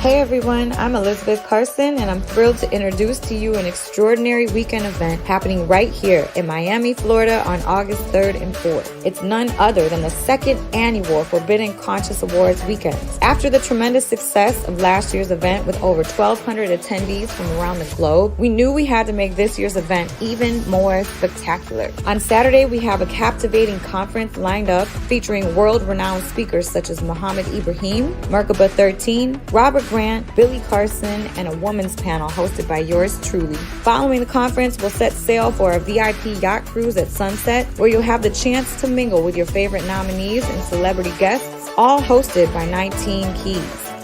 Hey everyone, I'm Elizabeth Carson, and I'm thrilled to introduce to you an extraordinary weekend event happening right here in Miami, Florida on August 3rd and 4th. It's none other than the second annual Forbidden Conscious Awards weekends. After the tremendous success of last year's event with over 1,200 attendees from around the globe, we knew we had to make this year's event even more spectacular. On Saturday, we have a captivating conference lined up featuring world-renowned speakers such as Muhammad Ibrahim, Merkaba 13, Robert Grant, Billy Carson, and a women's panel hosted by yours truly. Following the conference, we'll set sail for a VIP yacht cruise at sunset, where you'll have the chance to mingle with your favorite nominees and celebrity guests, all hosted by 19 Keys.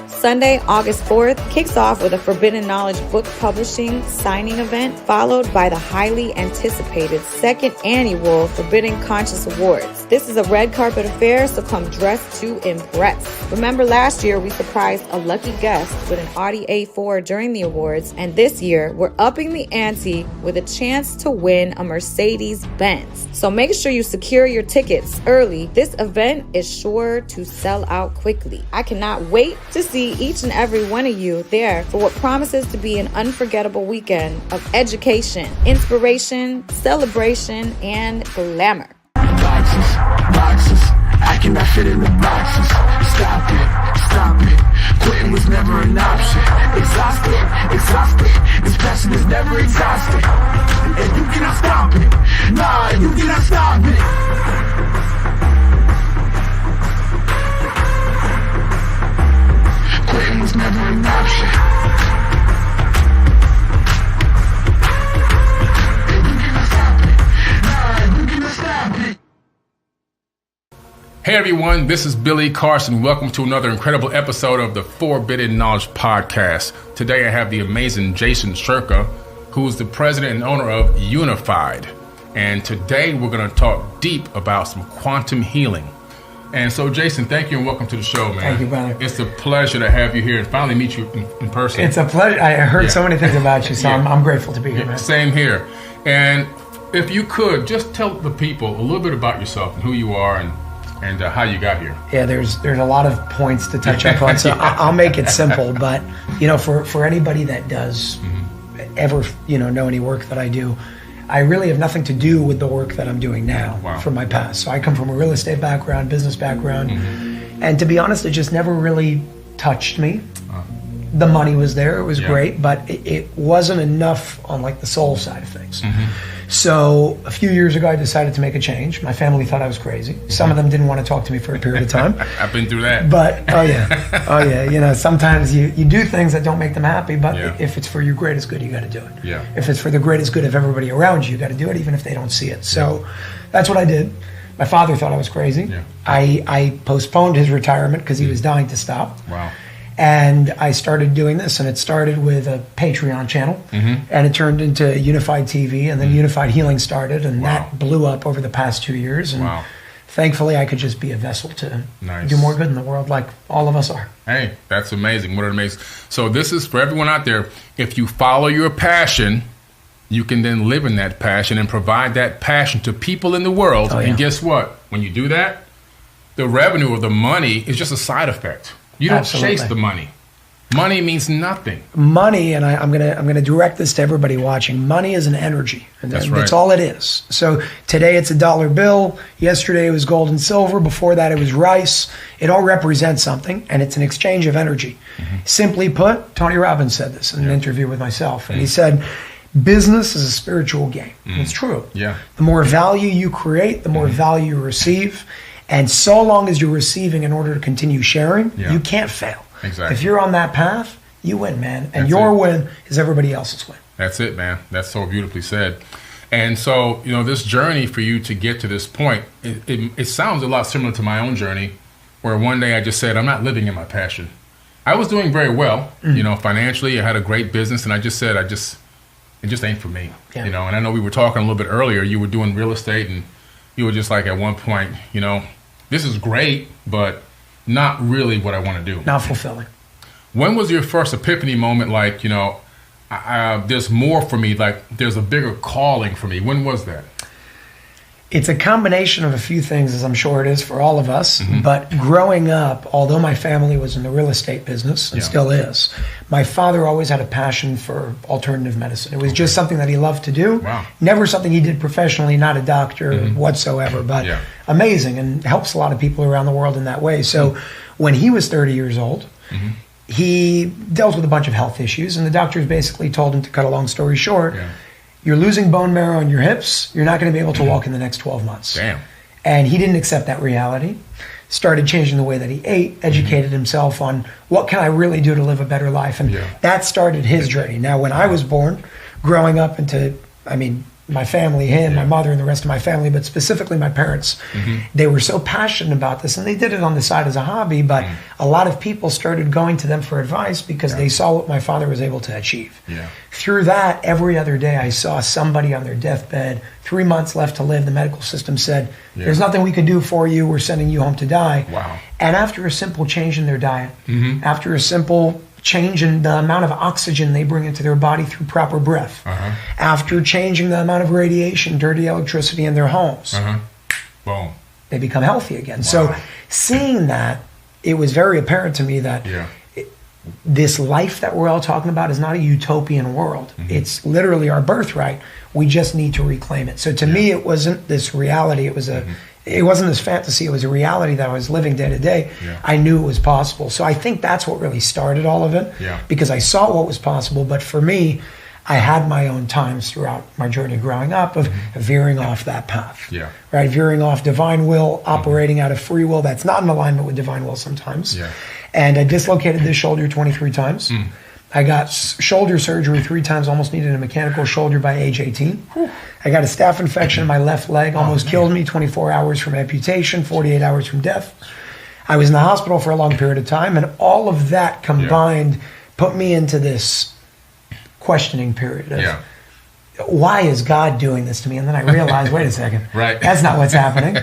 Sunday, August 4th, kicks off with a Forbidden Knowledge book publishing signing event, followed by the highly anticipated second annual Forbidden Conscious Awards. This is a red carpet affair, so come dressed to impress. Remember last year we surprised a lucky guest with an Audi A4 during the awards, and this year we're upping the ante with a chance to win a Mercedes-Benz. So make sure you secure your tickets early. This event is sure to sell out quickly. I cannot wait to see each and every one of you there for what promises to be an unforgettable weekend of education, inspiration, celebration, and glamour. Boxes, I cannot fit in the boxes. Stop it, quitting was never an option. Exhausted, this passion is never exhausted. And you cannot stop it, nah, you cannot stop it. Quitting was never an option. And you cannot stop it, nah, you cannot stop it. Hey everyone, this is Billy Carson. Welcome to another incredible episode of the Forbidden Knowledge Podcast. Today I have the amazing Jason Shurka, who is the president and owner of Unified. And today we're going to talk deep about some quantum healing. And so Jason, thank you and welcome to the show, man. Thank you, brother. It's a pleasure to have you here and finally meet you in person. It's a pleasure. I heard so many things about you, so I'm grateful to be here, man. Same here. And if you could, just tell the people a little bit about yourself and who you are and how you got here. Yeah, there's a lot of points to touch upon, so I'll make it simple. But for anybody that does ever know any work that I do, I really have nothing to do with the work that I'm doing now from my past. So I come from a real estate background, business background, and to be honest, it just never really touched me. The money was there, it was great, but it wasn't enough on like the soul side of things. So a few years ago, I decided to make a change. My family thought I was crazy. Some of them didn't want to talk to me for a period of time. I've been through that. But, oh yeah. Sometimes you do things that don't make them happy, but if it's for your greatest good, you got to do it. Yeah. If it's for the greatest good of everybody around you, you got to do it, even if they don't see it. So that's what I did. My father thought I was crazy. Yeah. I postponed his retirement because he was dying to stop. Wow. And I started doing this, and it started with a Patreon channel, and it turned into Unified TV, and then Unified Healing started, and that blew up over the past 2 years. And thankfully, I could just be a vessel to do more good in the world, like all of us are. Hey, that's amazing. What an amazing. So this is for everyone out there. If you follow your passion, you can then live in that passion and provide that passion to people in the world. And guess what? When you do that, the revenue or the money is just a side effect. You don't chase the money. Money means nothing. Money, and I'm gonna direct this to everybody watching. Money is an energy, and that's all it is. So today it's a dollar bill. Yesterday it was gold and silver. Before that it was rice. It all represents something, and it's an exchange of energy. Simply put, Tony Robbins said this in an interview with myself, and he said, "Business is a spiritual game." It's true. Yeah. The more value you create, the more value you receive. And so long as you're receiving in order to continue sharing, you can't fail. Exactly. If you're on that path, you win, man. And your win is everybody else's win. That's it, man. That's so beautifully said. And so, this journey for you to get to this point, it sounds a lot similar to my own journey, where one day I just said, I'm not living in my passion. I was doing very well, financially. I had a great business, and I just said, it just ain't for me. Yeah. And I know we were talking a little bit earlier. You were doing real estate, and you were just like at one point, this is great, but not really what I want to do. Not fulfilling. When was your first epiphany moment like, there's more for me, like there's a bigger calling for me? When was that? It's a combination of a few things, as I'm sure it is for all of us. But growing up, although my family was in the real estate business and still is, my father always had a passion for alternative medicine. It was just something that he loved to do. Wow. Never something he did professionally, not a doctor whatsoever, but amazing, and helps a lot of people around the world in that way. So when he was 30 years old, he dealt with a bunch of health issues, and the doctors basically told him, to cut a long story short, you're losing bone marrow in your hips. You're not going to be able to walk in the next 12 months. Damn. And he didn't accept that reality. Started changing the way that he ate, educated himself on what can I really do to live a better life. And that started his journey. Now, when I was born, growing up into, my family, him, my mother, and the rest of my family, but specifically my parents, they were so passionate about this, and they did it on the side as a hobby, but a lot of people started going to them for advice because they saw what my father was able to achieve. Through that, every other day I saw somebody on their deathbed, 3 months left to live. The medical system said, there's nothing we can do for you. We're sending you home to die. Wow. And after a simple change in their diet, after a simple change in the amount of oxygen they bring into their body through proper breath, after changing the amount of radiation, dirty electricity in their homes, Boom. they become healthy again. So seeing that, it was very apparent to me that this life that we're all talking about is not a utopian world. It's literally our birthright. We just need to reclaim it. So to me, it wasn't this reality. It was it wasn't this fantasy. It was a reality that I was living day to day. I knew it was possible. So I think that's what really started all of it, because I saw what was possible. But for me, I had my own times throughout my journey growing up of veering off that path, right? Veering off divine will, operating out of free will. That's not in alignment with divine will sometimes. And I dislocated this shoulder 23 times. I got shoulder surgery 3 times, almost needed a mechanical shoulder by age 18. I got a staph infection in my left leg, almost killed me, 24 hours from amputation, 48 hours from death. I was in the hospital for a long period of time, and all of that combined put me into this questioning period of, why is God doing this to me? And then I realized, wait a second, that's not what's happening.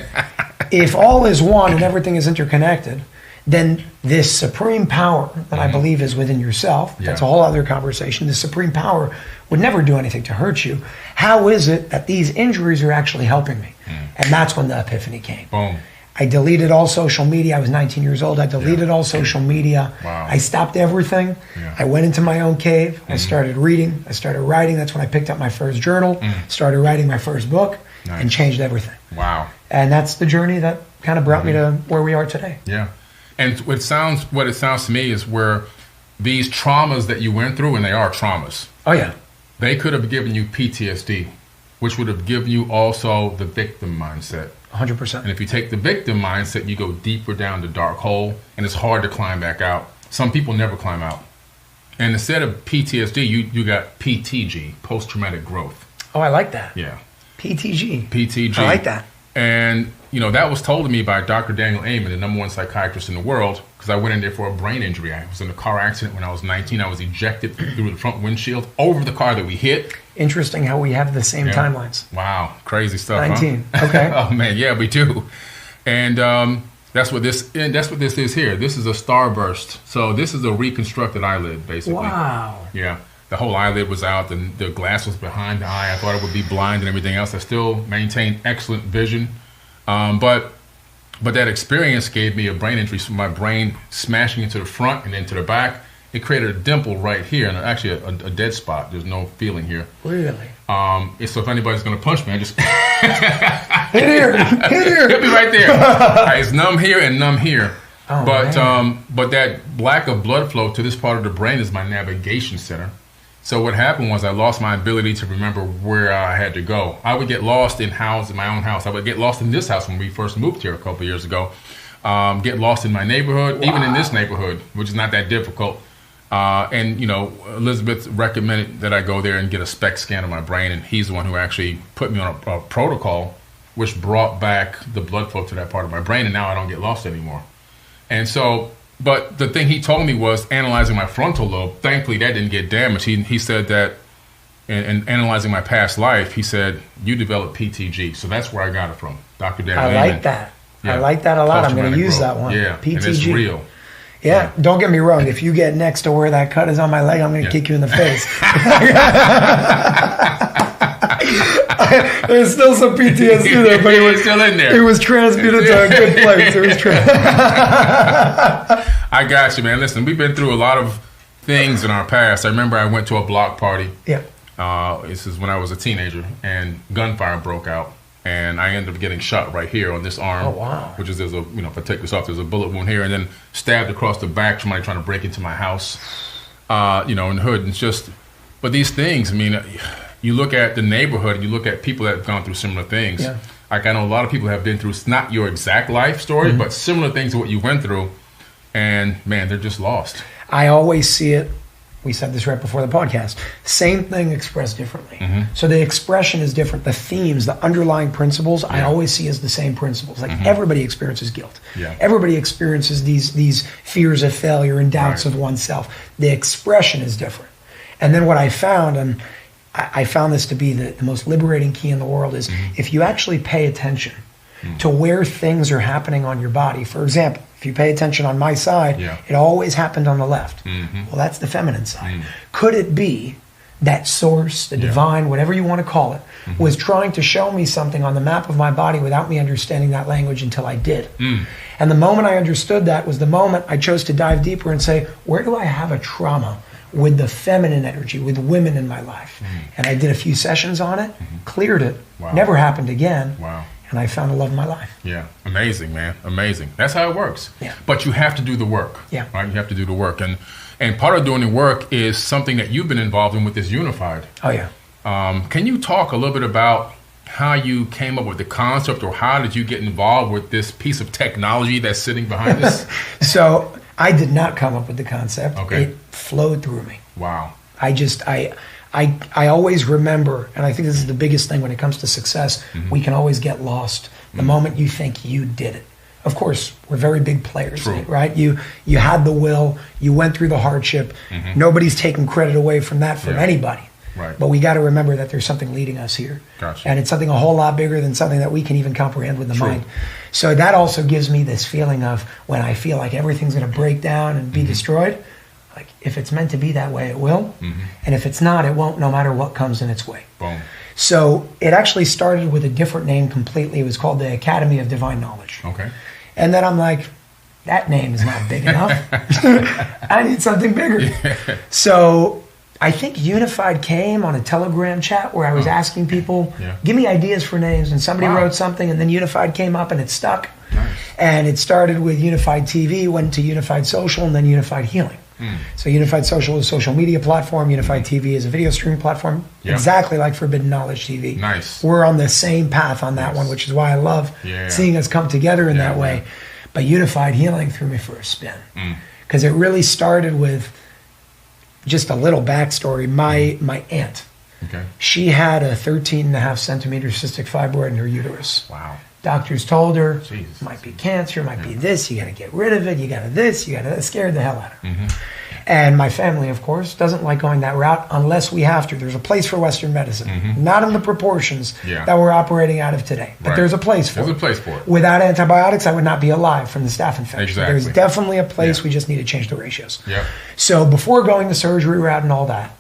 If all is one and everything is interconnected, then this supreme power that I believe is within yourself, that's a whole other conversation, this supreme power would never do anything to hurt you. How is it that these injuries are actually helping me? And that's when the epiphany came. Boom. I deleted all social media. I was 19 years old. I deleted all social media. I stopped everything. I went into my own cave. I started reading. I started writing. That's when I picked up my first journal, started writing my first book, and changed everything. Wow. And that's the journey that kind of brought me to where we are today. And what it sounds to me is where these traumas that you went through, and they are traumas. They could have given you PTSD, which would have given you also the victim mindset. 100%. And if you take the victim mindset, you go deeper down the dark hole, and it's hard to climb back out. Some people never climb out. And instead of PTSD, you got PTG, post-traumatic growth. Oh, I like that. PTG. I like that. And, that was told to me by Dr. Daniel Amen, the #1 psychiatrist in the world, because I went in there for a brain injury. I was in a car accident when I was 19. I was ejected through the front windshield over the car that we hit. Interesting how we have the same timelines. Wow. Crazy stuff, 19. Okay. Oh, man. Yeah, we do. And that's what this is here. This is a starburst. So this is a reconstructed eyelid, basically. Wow. Yeah. The whole eyelid was out, and the glass was behind the eye. I thought it would be blind and everything else. I still maintained excellent vision. But that experience gave me a brain injury, so my brain smashing into the front and then to the back. It created a dimple right here, and actually a dead spot. There's no feeling here. Really? So if anybody's going to punch me, I just hit here, hit me right there. It's numb here and numb here. Oh, but that lack of blood flow to this part of the brain is my navigation center. So what happened was I lost my ability to remember where I had to go. I would get lost in my own house. I would get lost in this house when we first moved here a couple of years ago. Get lost in my neighborhood, even in this neighborhood, which is not that difficult. And Elizabeth recommended that I go there and get a SPECT scan of my brain, and he's the one who actually put me on a protocol, which brought back the blood flow to that part of my brain, and now I don't get lost anymore. And so, but the thing he told me was analyzing my frontal lobe. Thankfully, that didn't get damaged. He said that in analyzing my past life, he said, you developed PTG. So that's where I got it from, Dr. Daniel I Amen. like that. I like that a lot. I'm going to use that one. Yeah, PTG. and it's real. Yeah, don't get me wrong. If you get next to where that cut is on my leg, I'm going to kick you in the face. There's still some PTSD there, but it was still in there. It was transmuted to a good place. It was I got you, man. Listen, we've been through a lot of things in our past. I remember I went to a block party. Yeah. This is when I was a teenager, and gunfire broke out, and I ended up getting shot right here on this arm. Oh, wow. Which is, there's a, if I take this off, there's a bullet wound here, and then stabbed across the back, somebody trying to break into my house, in the hood. And it's just, but these things, I mean, you look at the neighborhood, and you look at people that have gone through similar things. Yeah. Like I know a lot of people have been through, not your exact life story, but similar things to what you went through, and man, they're just lost. I always see it. We said this right before the podcast. Same thing expressed differently. So the expression is different. The themes, the underlying principles, I always see as the same principles. Like everybody experiences guilt. Yeah. Everybody experiences these fears of failure and doubts of oneself. The expression is different. And then what I found, and I found this to be the most liberating key in the world, is if you actually pay attention to where things are happening on your body. For example, if you pay attention on my side, it always happened on the left. Well, that's the feminine side. Could it be that source, the divine, whatever you want to call it, was trying to show me something on the map of my body without me understanding that language until I did? And the moment I understood that was the moment I chose to dive deeper and say, where do I have a trauma with the feminine energy, with women in my life? And I did a few sessions on it, cleared it, never happened again. And I found the love of my life. Yeah, amazing, man, amazing. That's how it works. Yeah. But you have to do the work. Yeah. Right. You have to do the work, and part of doing the work is something that you've been involved in with this Unified. Oh yeah. Can you talk a little bit about how you came up with the concept, or how did you get involved with this piece of technology that's sitting behind us? So I did not come up with the concept. Okay. It flowed through me. Wow. I always remember, and I think this is the biggest thing when it comes to success, we can always get lost the moment you think you did it. Of course, we're very big players, right? You had the will, you went through the hardship. Nobody's taking credit away from that from anybody. Right. But we got to remember that there's something leading us here. Gotcha. And it's something a whole lot bigger than something that we can even comprehend with the mind. So that also gives me this feeling of when I feel like everything's going to break down and be destroyed, like if it's meant to be that way, it will. And if it's not, it won't, no matter what comes in its way. Boom. So it actually started with a different name completely. It was called the Academy of Divine Knowledge. Okay. And then I'm like, that name is not big enough. I need something bigger. So I think Unified came on a Telegram chat where I was asking people, give me ideas for names. And somebody wrote something, and then Unified came up and it stuck. Nice. And it started with Unified TV, went to Unified Social, and then Unified Healing. So Unified Social is a social media platform. Unified TV is a video streaming platform, exactly like Forbidden Knowledge TV. Nice. We're on the same path on that one, which is why I love seeing us come together in that way. But Unified Healing threw me for a spin, because it really started with just a little backstory. My aunt, she had a 13.5 centimeter cystic fibroid in her uterus. Wow. Doctors told her, it might be cancer, it might be this, you got to get rid of it, you got to this, you got to that. Scared the hell out of her. And my family, of course, doesn't like going that route unless we have to. There's a place for Western medicine, not in the proportions that we're operating out of today, but there's a place for it. There's a place for it. Without antibiotics, I would not be alive from the staph infection. Exactly. There's definitely a place, we just need to change the ratios. Yeah. So before going the surgery route and all that,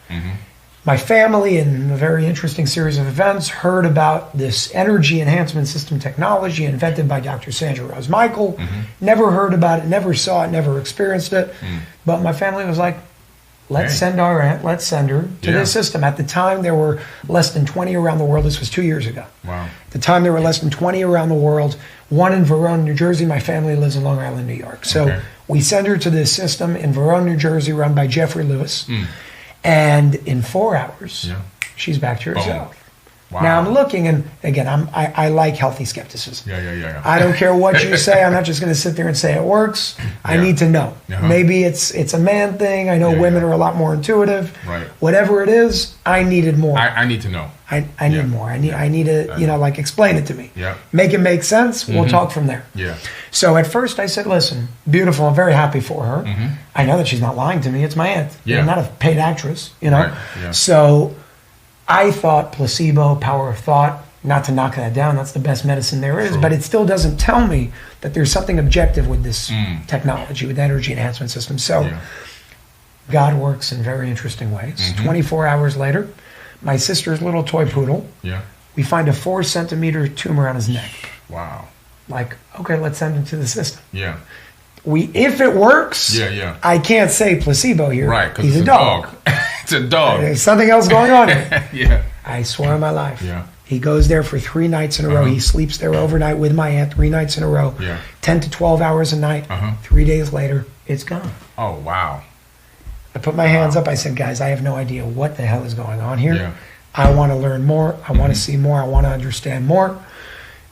my family, in a very interesting series of events, heard about this energy enhancement system technology invented by Dr. Sandra Rose Michael. Never heard about it, never saw it, never experienced it. But my family was like, let's send our aunt, let's send her to this system. At the time, there were less than 20 around the world. This was 2 years ago. Wow. At the time, there were less than 20 around the world. One in Verona, New Jersey. My family lives in Long Island, New York. So we send her to this system in Verona, New Jersey, run by Jeffrey Lewis. And in 4 hours, she's back to herself. Wow. Now I'm looking, and again, I like healthy skepticism. Yeah. I don't care what you say. I'm not just going to sit there and say it works. I need to know. Maybe it's a man thing. I know women are a lot more intuitive. Right. Whatever it is, I needed more. I need to know. I need more. I need to, like, explain it to me. Yeah. Make it make sense. We'll talk from there. Yeah. So at first I said, listen, beautiful. I'm very happy for her. I know that she's not lying to me. It's my aunt. Yeah. I'm not a paid actress, you know. Right. Yeah. So I thought placebo, power of thought, not to knock that down. That's the best medicine there is. But it still doesn't tell me that there's something objective with this technology, with the energy enhancement system. So God works in very interesting ways. 24 hours later, my sister's little toy poodle We find a 4-centimeter tumor on his neck. Wow. Like, okay, let's send him to the system. Yeah. If it works, Yeah. I can't say placebo here. Right, because he's it's a dog. It's a dog. There's something else going on here. Yeah. I swear on my life. Yeah. He goes there for 3 nights in a row. He sleeps there overnight with my aunt 3 nights in a row. Yeah. 10 to 12 hours a night. 3 days later, it's gone. Oh, wow. I put my hands up. I said, guys, I have no idea what the hell is going on here. Yeah. I want to learn more. I want to see more. I want to understand more.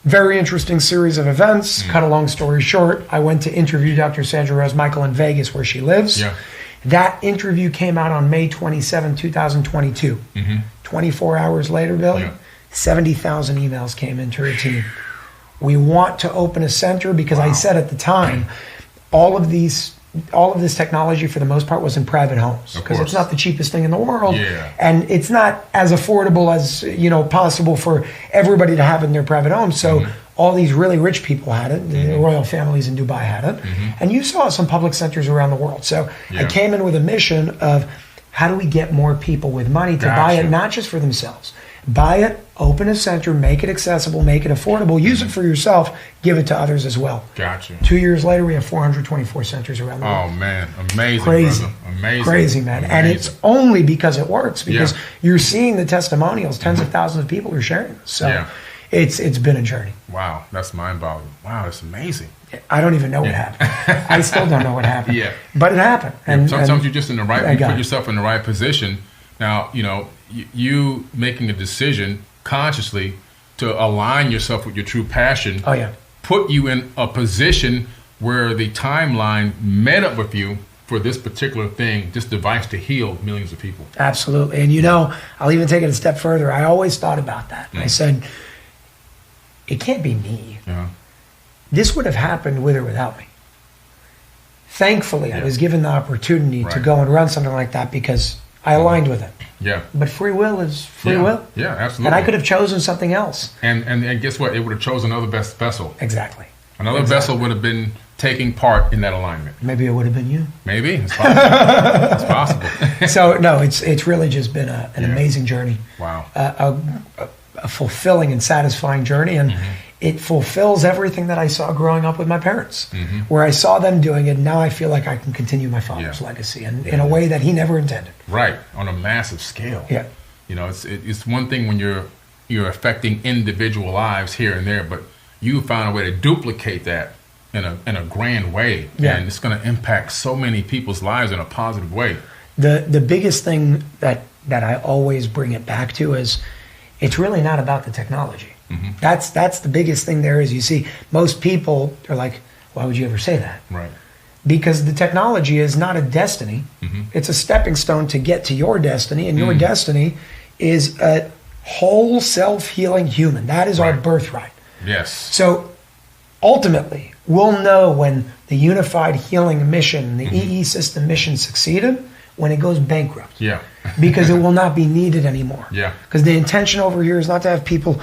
Very interesting series of events. Cut a long story short, I went to interview Dr. Sandra Rose Michael in Vegas, where she lives. Yeah. That interview came out on May 27, 2022. 24 hours later, Billy, 70,000 emails came into her team. We want to open a center because I said at the time, all of this technology for the most part was in private homes because it's not the cheapest thing in the world, and it's not as affordable as possible for everybody to have in their private homes. So all these really rich people had it. The royal families in Dubai had it, and you saw some public centers around the world. So I came in with a mission of how do we get more people with money to buy it, not just for themselves. Buy it, open a center, make it accessible, make it affordable, use it for yourself, give it to others as well. Gotcha. 2 years later, we have 424 centers around the world. Oh, man. Amazing, Crazy. brother. Amazing. Crazy, man. Amazing. And it's only because it works, because you're seeing the testimonials. Tens of thousands of people are sharing this. So it's been a journey. Wow. That's mind-boggling. Wow, that's amazing. I don't even know what happened. I still don't know what happened. Yeah. But it happened. And sometimes you're just in the right, you put yourself in the right position. Now, you making a decision consciously to align yourself with your true passion put you in a position where the timeline met up with you for this particular thing, this device to heal millions of people. Absolutely. And I'll even take it a step further. I always thought about that. I said, it can't be me. This would have happened with or without me. Thankfully, I was given the opportunity to go and run something like that because I aligned with it. Yeah. But free will is free will. Yeah, absolutely. And I could have chosen something else. And guess what? It would have chosen another best vessel. Exactly. Another vessel would have been taking part in that alignment. Maybe it would have been you. Maybe. It's possible. It's possible. So, no, it's really just been an amazing journey. Wow. A fulfilling and satisfying journey. And it fulfills everything that I saw growing up with my parents, where I saw them doing it. Now I feel like I can continue my father's legacy in a way that he never intended. Right, on a massive scale. Yeah, it's one thing when you're affecting individual lives here and there, but you found a way to duplicate that in a grand way, and it's going to impact so many people's lives in a positive way. The biggest thing that I always bring it back to is it's really not about the technology. That's the biggest thing there is. You see, most people are like, why would you ever say that? Right. Because the technology is not a destiny. It's a stepping stone to get to your destiny, and your destiny is a whole self-healing human. That is our birthright. Yes. So ultimately, we'll know when the unified healing mission, the EE system mission succeeded, when it goes bankrupt. Yeah. Because it will not be needed anymore. Yeah. Because the intention over here is not to have people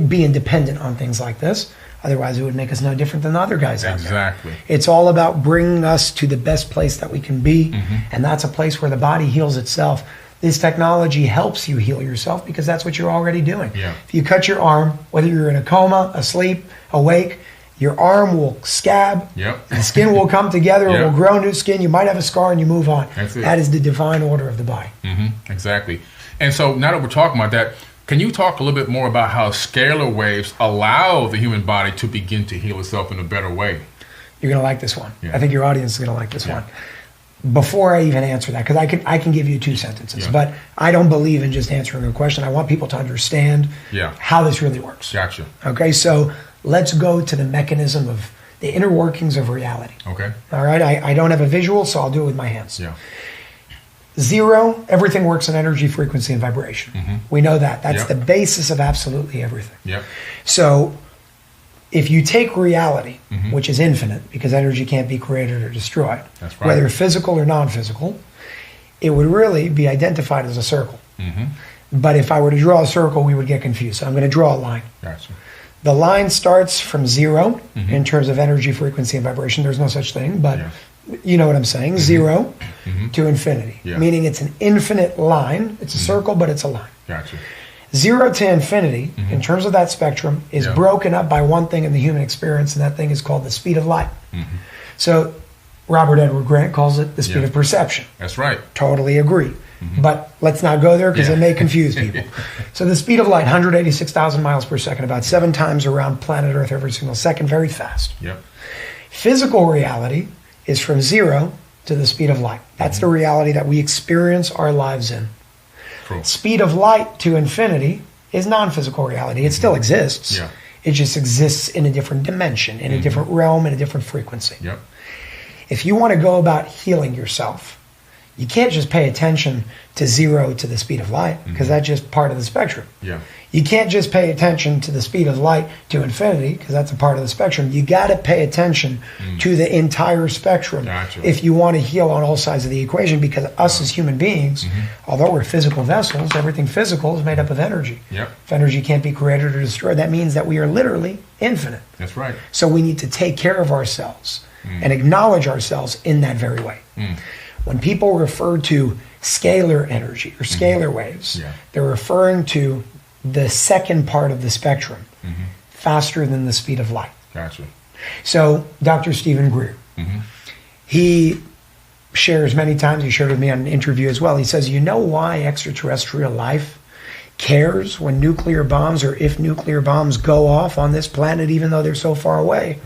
being dependent on things like this. Otherwise, it would make us no different than the other guys out there. Exactly. It's all about bringing us to the best place that we can be, and that's a place where the body heals itself. This technology helps you heal yourself because that's what you're already doing. Yeah. If you cut your arm, whether you're in a coma, asleep, awake, your arm will scab, the skin will come together, it will grow new skin, you might have a scar, and you move on. That's it. That is the divine order of the body. Exactly. And so now that we're talking about that, can you talk a little bit more about how scalar waves allow the human body to begin to heal itself in a better way? You're going to like this one. Yeah. I think your audience is going to like this one. Before I even answer that, because I can give you 2 sentences, but I don't believe in just answering a question. I want people to understand how this really works. Gotcha. Okay, so let's go to the mechanism of the inner workings of reality. Okay. All right, I don't have a visual, so I'll do it with my hands. Yeah. 0, everything works in energy, frequency, and vibration. We know that. That's the basis of absolutely everything. Yep. So if you take reality, which is infinite, because energy can't be created or destroyed, That's right. whether physical or non-physical, it would really be identified as a circle. But if I were to draw a circle, we would get confused. So I'm going to draw a line. Gotcha. The line starts from 0 in terms of energy, frequency, and vibration. There's no such thing, but you know what I'm saying. 0 to infinity, meaning it's an infinite line. It's a circle, but it's a line. Gotcha. 0 to infinity, in terms of that spectrum, is broken up by one thing in the human experience, and that thing is called the speed of light. So Robert Edward Grant calls it the speed of perception. That's right. Totally agree. But let's not go there because it may confuse people. So the speed of light, 186,000 miles per second, about 7 times around planet Earth every single second, very fast. Yep. Physical reality is from 0 to the speed of light. That's the reality that we experience our lives in. Cool. Speed of light to infinity is non-physical reality. It still exists. Yeah. It just exists in a different dimension, in a different realm, in a different frequency. Yep. If you want to go about healing yourself, you can't just pay attention to 0 to the speed of light, because that's just part of the spectrum. Yeah. You can't just pay attention to the speed of light to infinity, because that's a part of the spectrum. You got to pay attention to the entire spectrum Gotcha. if you want to heal on all sides of the equation, because us as human beings, although we're physical vessels, everything physical is made up of energy. Yep. If energy can't be created or destroyed, that means that we are literally infinite. That's right. So we need to take care of ourselves and acknowledge ourselves in that very way. When people refer to scalar energy or scalar waves, they're referring to the second part of the spectrum, faster than the speed of light. Gotcha. So Dr. Stephen Greer, he shares many times, he shared with me on an interview as well, he says, you know why extraterrestrial life cares when nuclear bombs, or if nuclear bombs go off on this planet, even though they're so far away?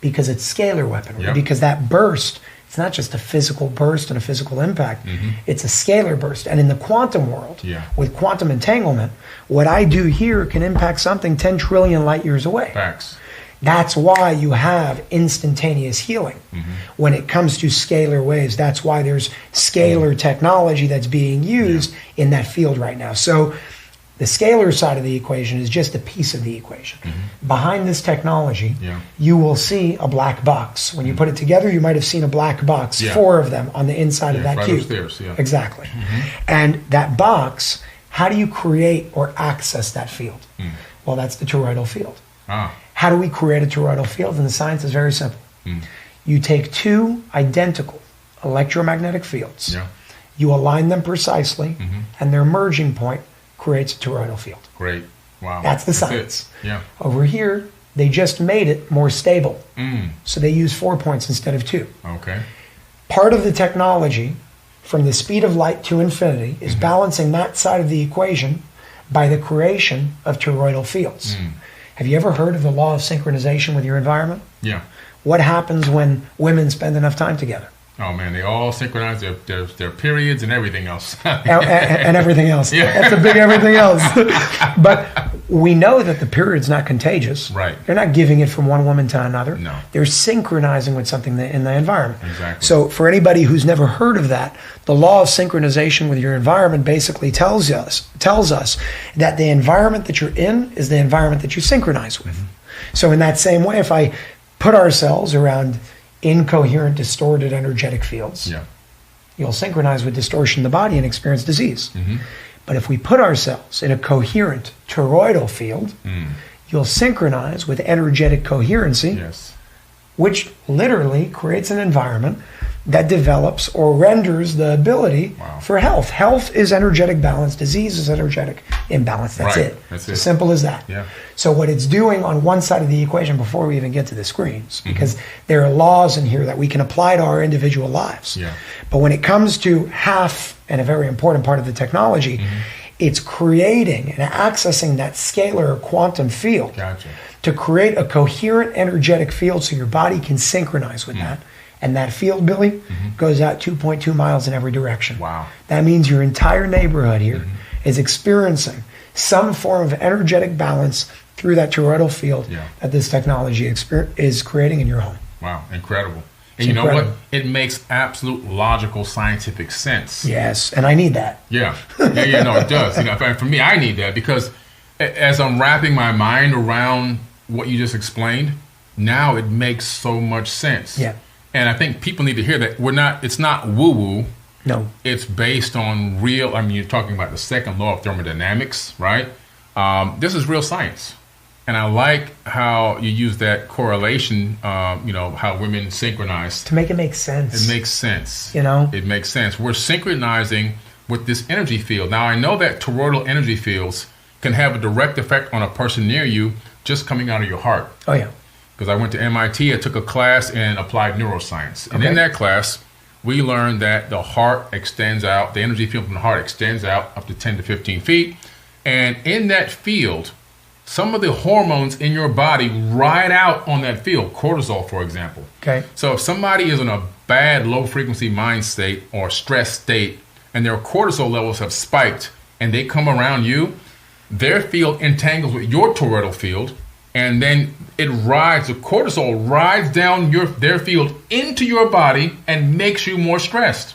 Because it's scalar weaponry. Because that burst, it's not just a physical burst and a physical impact. It's a scalar burst. And in the quantum world, with quantum entanglement, what I do here can impact something 10 trillion light years away. Facts. That's why you have instantaneous healing. When it comes to scalar waves, that's why there's scalar technology that's being used in that field right now. So the scalar side of the equation is just a piece of the equation. Behind this technology, you will see a black box. When you put it together, you might have seen a black box, 4 of them on the inside of that right cube. upstairs, Exactly. And that box, how do you create or access that field? Well, that's the toroidal field. How do we create a toroidal field? And the science is very simple. You take 2 identical electromagnetic fields, you align them precisely, and their merging point creates a toroidal field. Great. Wow. That's the science. Yeah. Over here, they just made it more stable. So they use 4 points instead of 2. Okay. Part of the technology from the speed of light to infinity is balancing that side of the equation by the creation of toroidal fields. Have you ever heard of the law of synchronization with your environment? Yeah. What happens when women spend enough time together? Oh man, they all synchronize their periods and everything else. and everything else. That's a big everything else. But we know that the period's not contagious. Right. They're not giving it from one woman to another. No. They're synchronizing with something in the environment. Exactly. So for anybody who's never heard of that, the law of synchronization with your environment basically tells us that the environment that you're in is the environment that you synchronize with. So in that same way, if I put ourselves around incoherent, distorted energetic fields, you'll synchronize with distortion in the body and experience disease. But if we put ourselves in a coherent toroidal field, you'll synchronize with energetic coherency, which literally creates an environment that develops or renders the ability for health. Health is energetic balance. Disease is energetic imbalance. That's it. That's it's as simple as that. So what it's doing on one side of the equation before we even get to the screens, because there are laws in here that we can apply to our individual lives. But when it comes to half, and a very important part of the technology, it's creating and accessing that scalar or quantum field to create a coherent energetic field so your body can synchronize with that. And that field, Billy, goes out 2.2 miles in every direction. Wow. That means your entire neighborhood here is experiencing some form of energetic balance through that toroidal field that this technology is creating in your home. Wow, incredible. And you know what? It makes absolute logical scientific sense. Yes, and I need that. No, it does. You know, for me, I need that because as I'm wrapping my mind around what you just explained, now it makes so much sense. And I think people need to hear that it's not woo-woo. No. It's based on real, I mean, you're talking about the second law of thermodynamics, right? This is real science. And I like how you use that correlation, how women synchronize. To make it make sense. It makes sense. It makes sense. We're synchronizing with this energy field. Now, I know that toroidal energy fields can have a direct effect on a person near you just coming out of your heart. Oh, yeah. Because I went to MIT, I took a class in applied neuroscience. And in that class, we learned that the heart extends out, the energy field from the heart extends out up to 10 to 15 feet. And in that field, some of the hormones in your body ride out on that field, cortisol, for example. Okay. So if somebody is in a bad low-frequency mind state or stress state, and their cortisol levels have spiked, and they come around you, their field entangles with your toroidal field, and then the cortisol rides down their field into your body and makes you more stressed.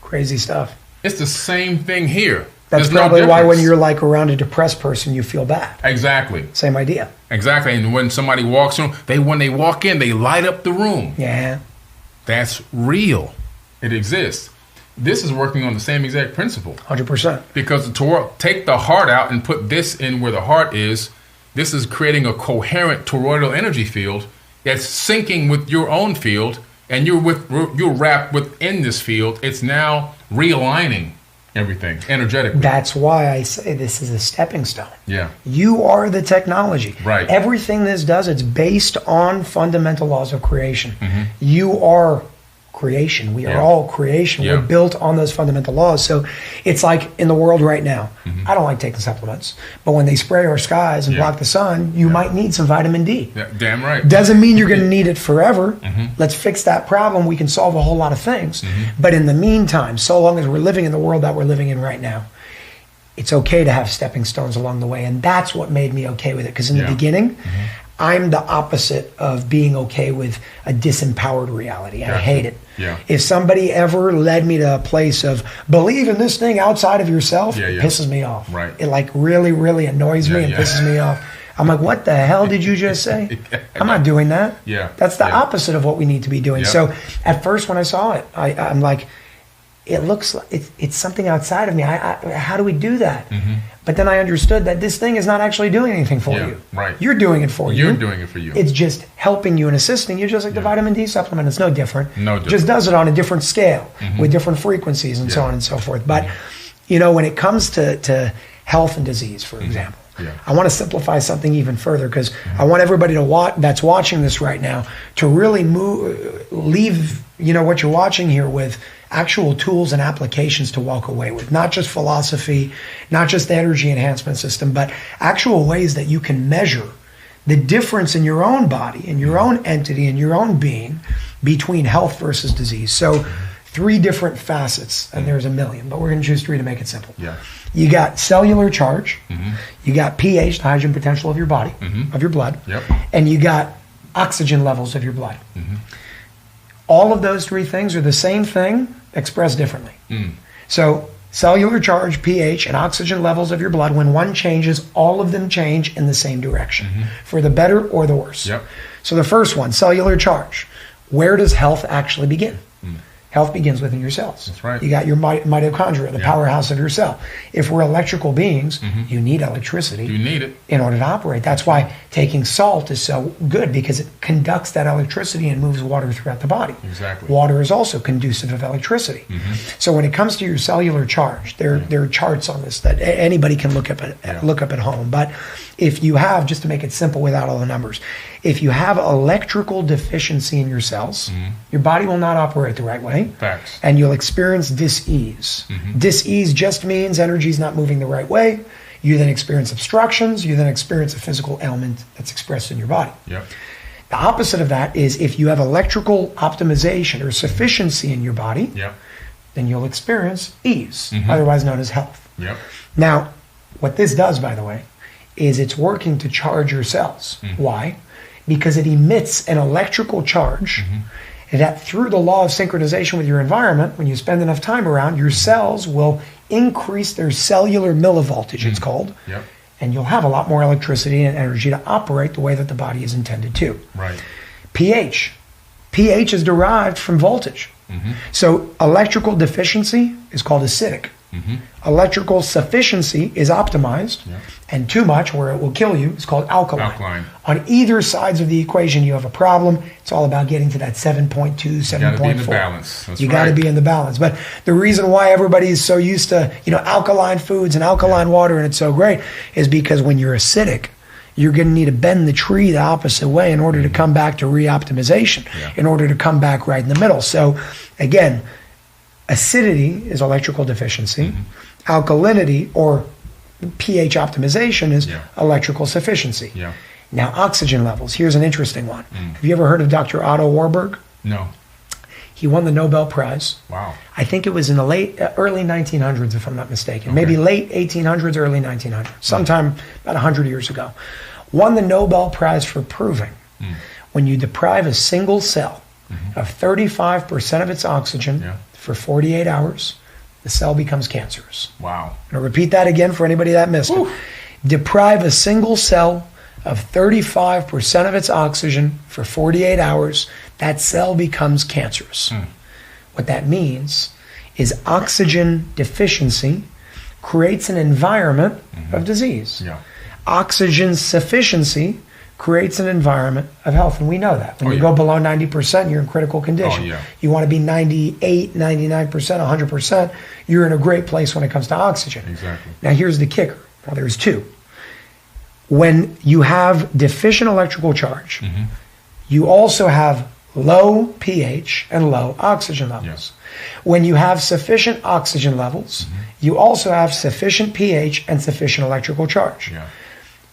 Crazy stuff. It's the same thing here. That's There's probably no why when difference. you're like around a depressed person, you feel bad. Exactly. Same idea. Exactly. And when somebody walks in, when they walk in, they light up the room. Yeah. That's real. It exists. This is working on the same exact principle. 100%. Because take the heart out and put this in where the heart is. This is creating a coherent toroidal energy field that's syncing with your own field, and you're wrapped within this field. It's now realigning everything energetically. That's why I say this is a stepping stone. Yeah. You are the technology. Right. Everything this does, it's based on fundamental laws of creation. Mm-hmm. You are creation. We are all creation. Yeah. We're built on those fundamental laws. So it's like in the world right now, Mm-hmm. I don't like taking supplements, but when they spray our skies and block the sun, you might need some vitamin D. Yeah, damn right. Doesn't mean you're going to need it forever. Mm-hmm. Let's fix that problem. We can solve a whole lot of things. Mm-hmm. But in the meantime, so long as we're living in the world that we're living in right now, it's okay to have stepping stones along the way. And that's what made me okay with it. Because in the beginning, I'm the opposite of being okay with a disempowered reality. I hate it. Yeah. If somebody ever led me to a place of believe in this thing outside of yourself, it pisses me off. Right. It like really, really annoys me and pisses me off. I'm like, what the hell did you just say? I'm not doing that. Yeah. That's the opposite of what we need to be doing. Yeah. So at first when I saw it, I'm like, it looks like it's something outside of me. How do we do that? Mm-hmm. But then I understood that this thing is not actually doing anything for you. Right. You're doing it for you. You're doing it for you. It's just helping you and assisting you, just like the vitamin D supplement. It's no different. No It different. just does it on a different scale with different frequencies and so on and so forth. But, you know, when it comes to health and disease, for example, I want to simplify something even further because I want everybody to that's watching this right now to really leave, you know, what you're watching here with actual tools and applications to walk away with, not just philosophy, not just the energy enhancement system, but actual ways that you can measure the difference in your own body, in your own entity, in your own being between health versus disease. So 3 different facets, and there's a million, but we're going to choose 3 to make it simple. Yeah. You got cellular charge, you got pH, the hydrogen potential of your body, of your blood, and you got oxygen levels of your blood. All of those 3 things are the same thing, expressed differently. So cellular charge, pH, and oxygen levels of your blood, when one changes, all of them change in the same direction, for the better or the worse. So the first one, cellular charge. Where does health actually begin? Health begins within your cells. That's right. You got your mitochondria, the powerhouse of your cell. If we're electrical beings, you need electricity. You need it. In order to operate. That's why taking salt is so good, because it conducts that electricity and moves water throughout the body. Exactly. Water is also conducive of electricity. So when it comes to your cellular charge, there are charts on this that anybody can look up at home. But if you have, just to make it simple without all the numbers, if you have electrical deficiency in your cells, your body will not operate the right way. Facts. And you'll experience dis-ease. Dis-ease just means energy is not moving the right way. You then experience obstructions. You then experience a physical ailment that's expressed in your body. Yep. The opposite of that is if you have electrical optimization or sufficiency in your body, then you'll experience ease, otherwise known as health. Yep. Now, what this does, by the way, is it's working to charge your cells. Why? Because it emits an electrical charge that through the law of synchronization with your environment, when you spend enough time around, your cells will increase their cellular millivoltage, it's called, and you'll have a lot more electricity and energy to operate the way that the body is intended to. Right. pH. pH is derived from voltage. So electrical deficiency is called acidic. Electrical sufficiency is optimized, And too much, where it will kill you, is called alkaline. Alkaline. On either sides of the equation, you have a problem. It's all about getting to that 7.2, 7.4. You got to be in the balance. That's you got to be in the balance. But the reason why everybody is so used to, alkaline foods and alkaline water, and it's so great, is because when you're acidic, you're going to need to bend the tree the opposite way in order to come back to reoptimization, in order to come back right in the middle. So, again, acidity is electrical deficiency. Alkalinity, or pH optimization, is electrical sufficiency. Yeah. Now, oxygen levels. Here's an interesting one. Have you ever heard of Dr. Otto Warburg? No. He won the Nobel Prize. Wow. I think it was in the early 1900s, if I'm not mistaken. Maybe late 1800s, early 1900s. Sometime about 100 years ago. Won the Nobel Prize for proving when you deprive a single cell of 35% of its oxygen for 48 hours, the cell becomes cancerous. Wow. I'm going to repeat that again for anybody that missed it. Deprive a single cell of 35% of its oxygen for 48 hours, that cell becomes cancerous. What that means is oxygen deficiency creates an environment of disease. Oxygen sufficiency creates an environment of health, and we know that. When you go below 90%, you're in critical condition. You want to be 98, 99%, 100%, you're in a great place when it comes to oxygen. Exactly. Now here's the kicker. Well, there's two. When you have deficient electrical charge, you also have low pH and low oxygen levels. When you have sufficient oxygen levels, you also have sufficient pH and sufficient electrical charge.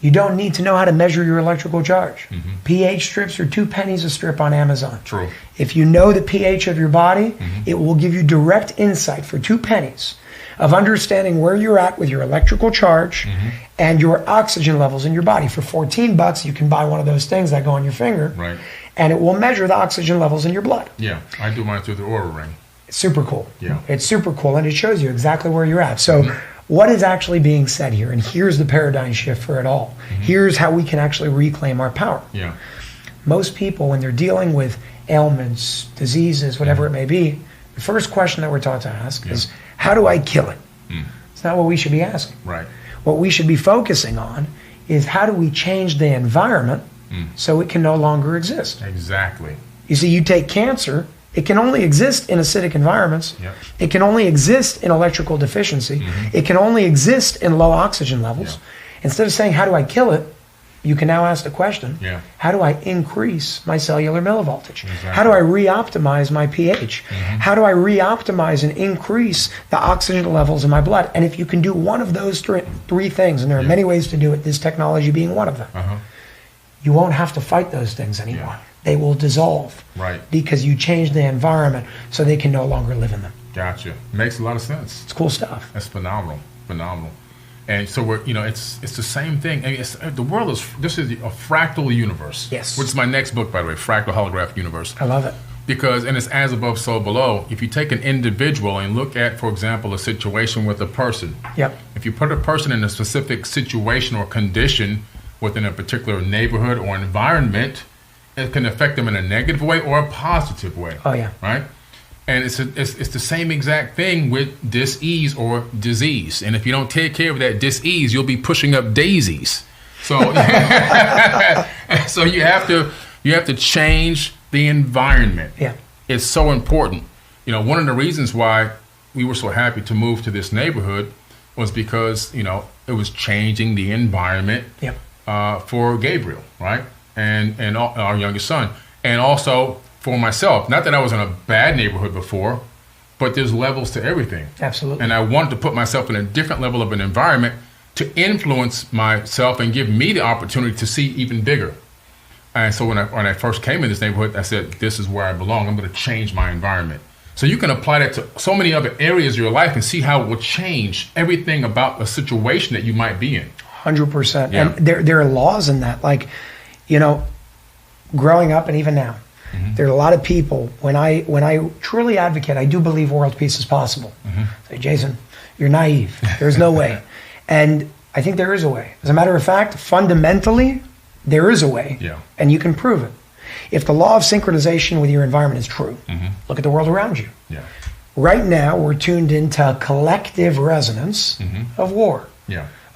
You don't need to know how to measure your electrical charge. pH strips are 2 pennies a strip on Amazon. True. If you know the pH of your body, it will give you direct insight for 2 pennies of understanding where you're at with your electrical charge and your oxygen levels in your body. For $14, you can buy one of those things that go on your finger, and it will measure the oxygen levels in your blood. Yeah, I do mine through the Oura Ring. It's super cool. Yeah. It's super cool, and it shows you exactly where you're at. So what is actually being said here? And here's the paradigm shift for it all. Here's how we can actually reclaim our power. Most people, when they're dealing with ailments, diseases, whatever it may be, the first question that we're taught to ask is, how do I kill it? It's not what we should be asking. Right. What we should be focusing on is, how do we change the environment so it can no longer exist? Exactly. You see, you take cancer, it can only exist in acidic environments. It can only exist in electrical deficiency. It can only exist in low oxygen levels. Instead of saying, how do I kill it? You can now ask the question, how do I increase my cellular millivoltage? How do I reoptimize my pH? How do I reoptimize and increase the oxygen levels in my blood? And if you can do one of those three things, and there are many ways to do it, this technology being one of them, you won't have to fight those things anymore. They will dissolve. Because you change the environment so they can no longer live in them. Gotcha. Makes a lot of sense. It's cool stuff. That's phenomenal. Phenomenal. And so we're, it's the same thing. I mean, the world this is a fractal universe. Yes. Which is my next book, by the way, Fractal Holograph Universe. I love it. Because, and it's as above, so below. If you take an individual and look at, for example, a situation with a person. If you put a person in a specific situation or condition within a particular neighborhood or environment, it can affect them in a negative way or a positive way. Right? And it's the same exact thing with dis-ease or disease. And if you don't take care of that dis-ease, you'll be pushing up daisies. So, so you have to change the environment. It's so important. One of the reasons why we were so happy to move to this neighborhood was because it was changing the environment for Gabriel, right, and our youngest son, and also for myself. Not that I was in a bad neighborhood before, but there's levels to everything. Absolutely. And I wanted to put myself in a different level of an environment to influence myself and give me the opportunity to see even bigger. And so when I first came in this neighborhood, I said, this is where I belong. I'm going to change my environment. So you can apply that to so many other areas of your life and see how it will change everything about a situation that you might be in. 100%. And there are laws in that. Like, growing up and even now, there are a lot of people, when I truly advocate, I do believe world peace is possible. Say, Jason, you're naive. There's no way. And I think there is a way. As a matter of fact, fundamentally, there is a way. And you can prove it. If the law of synchronization with your environment is true, look at the world around you. Right now, we're tuned into a collective resonance of war.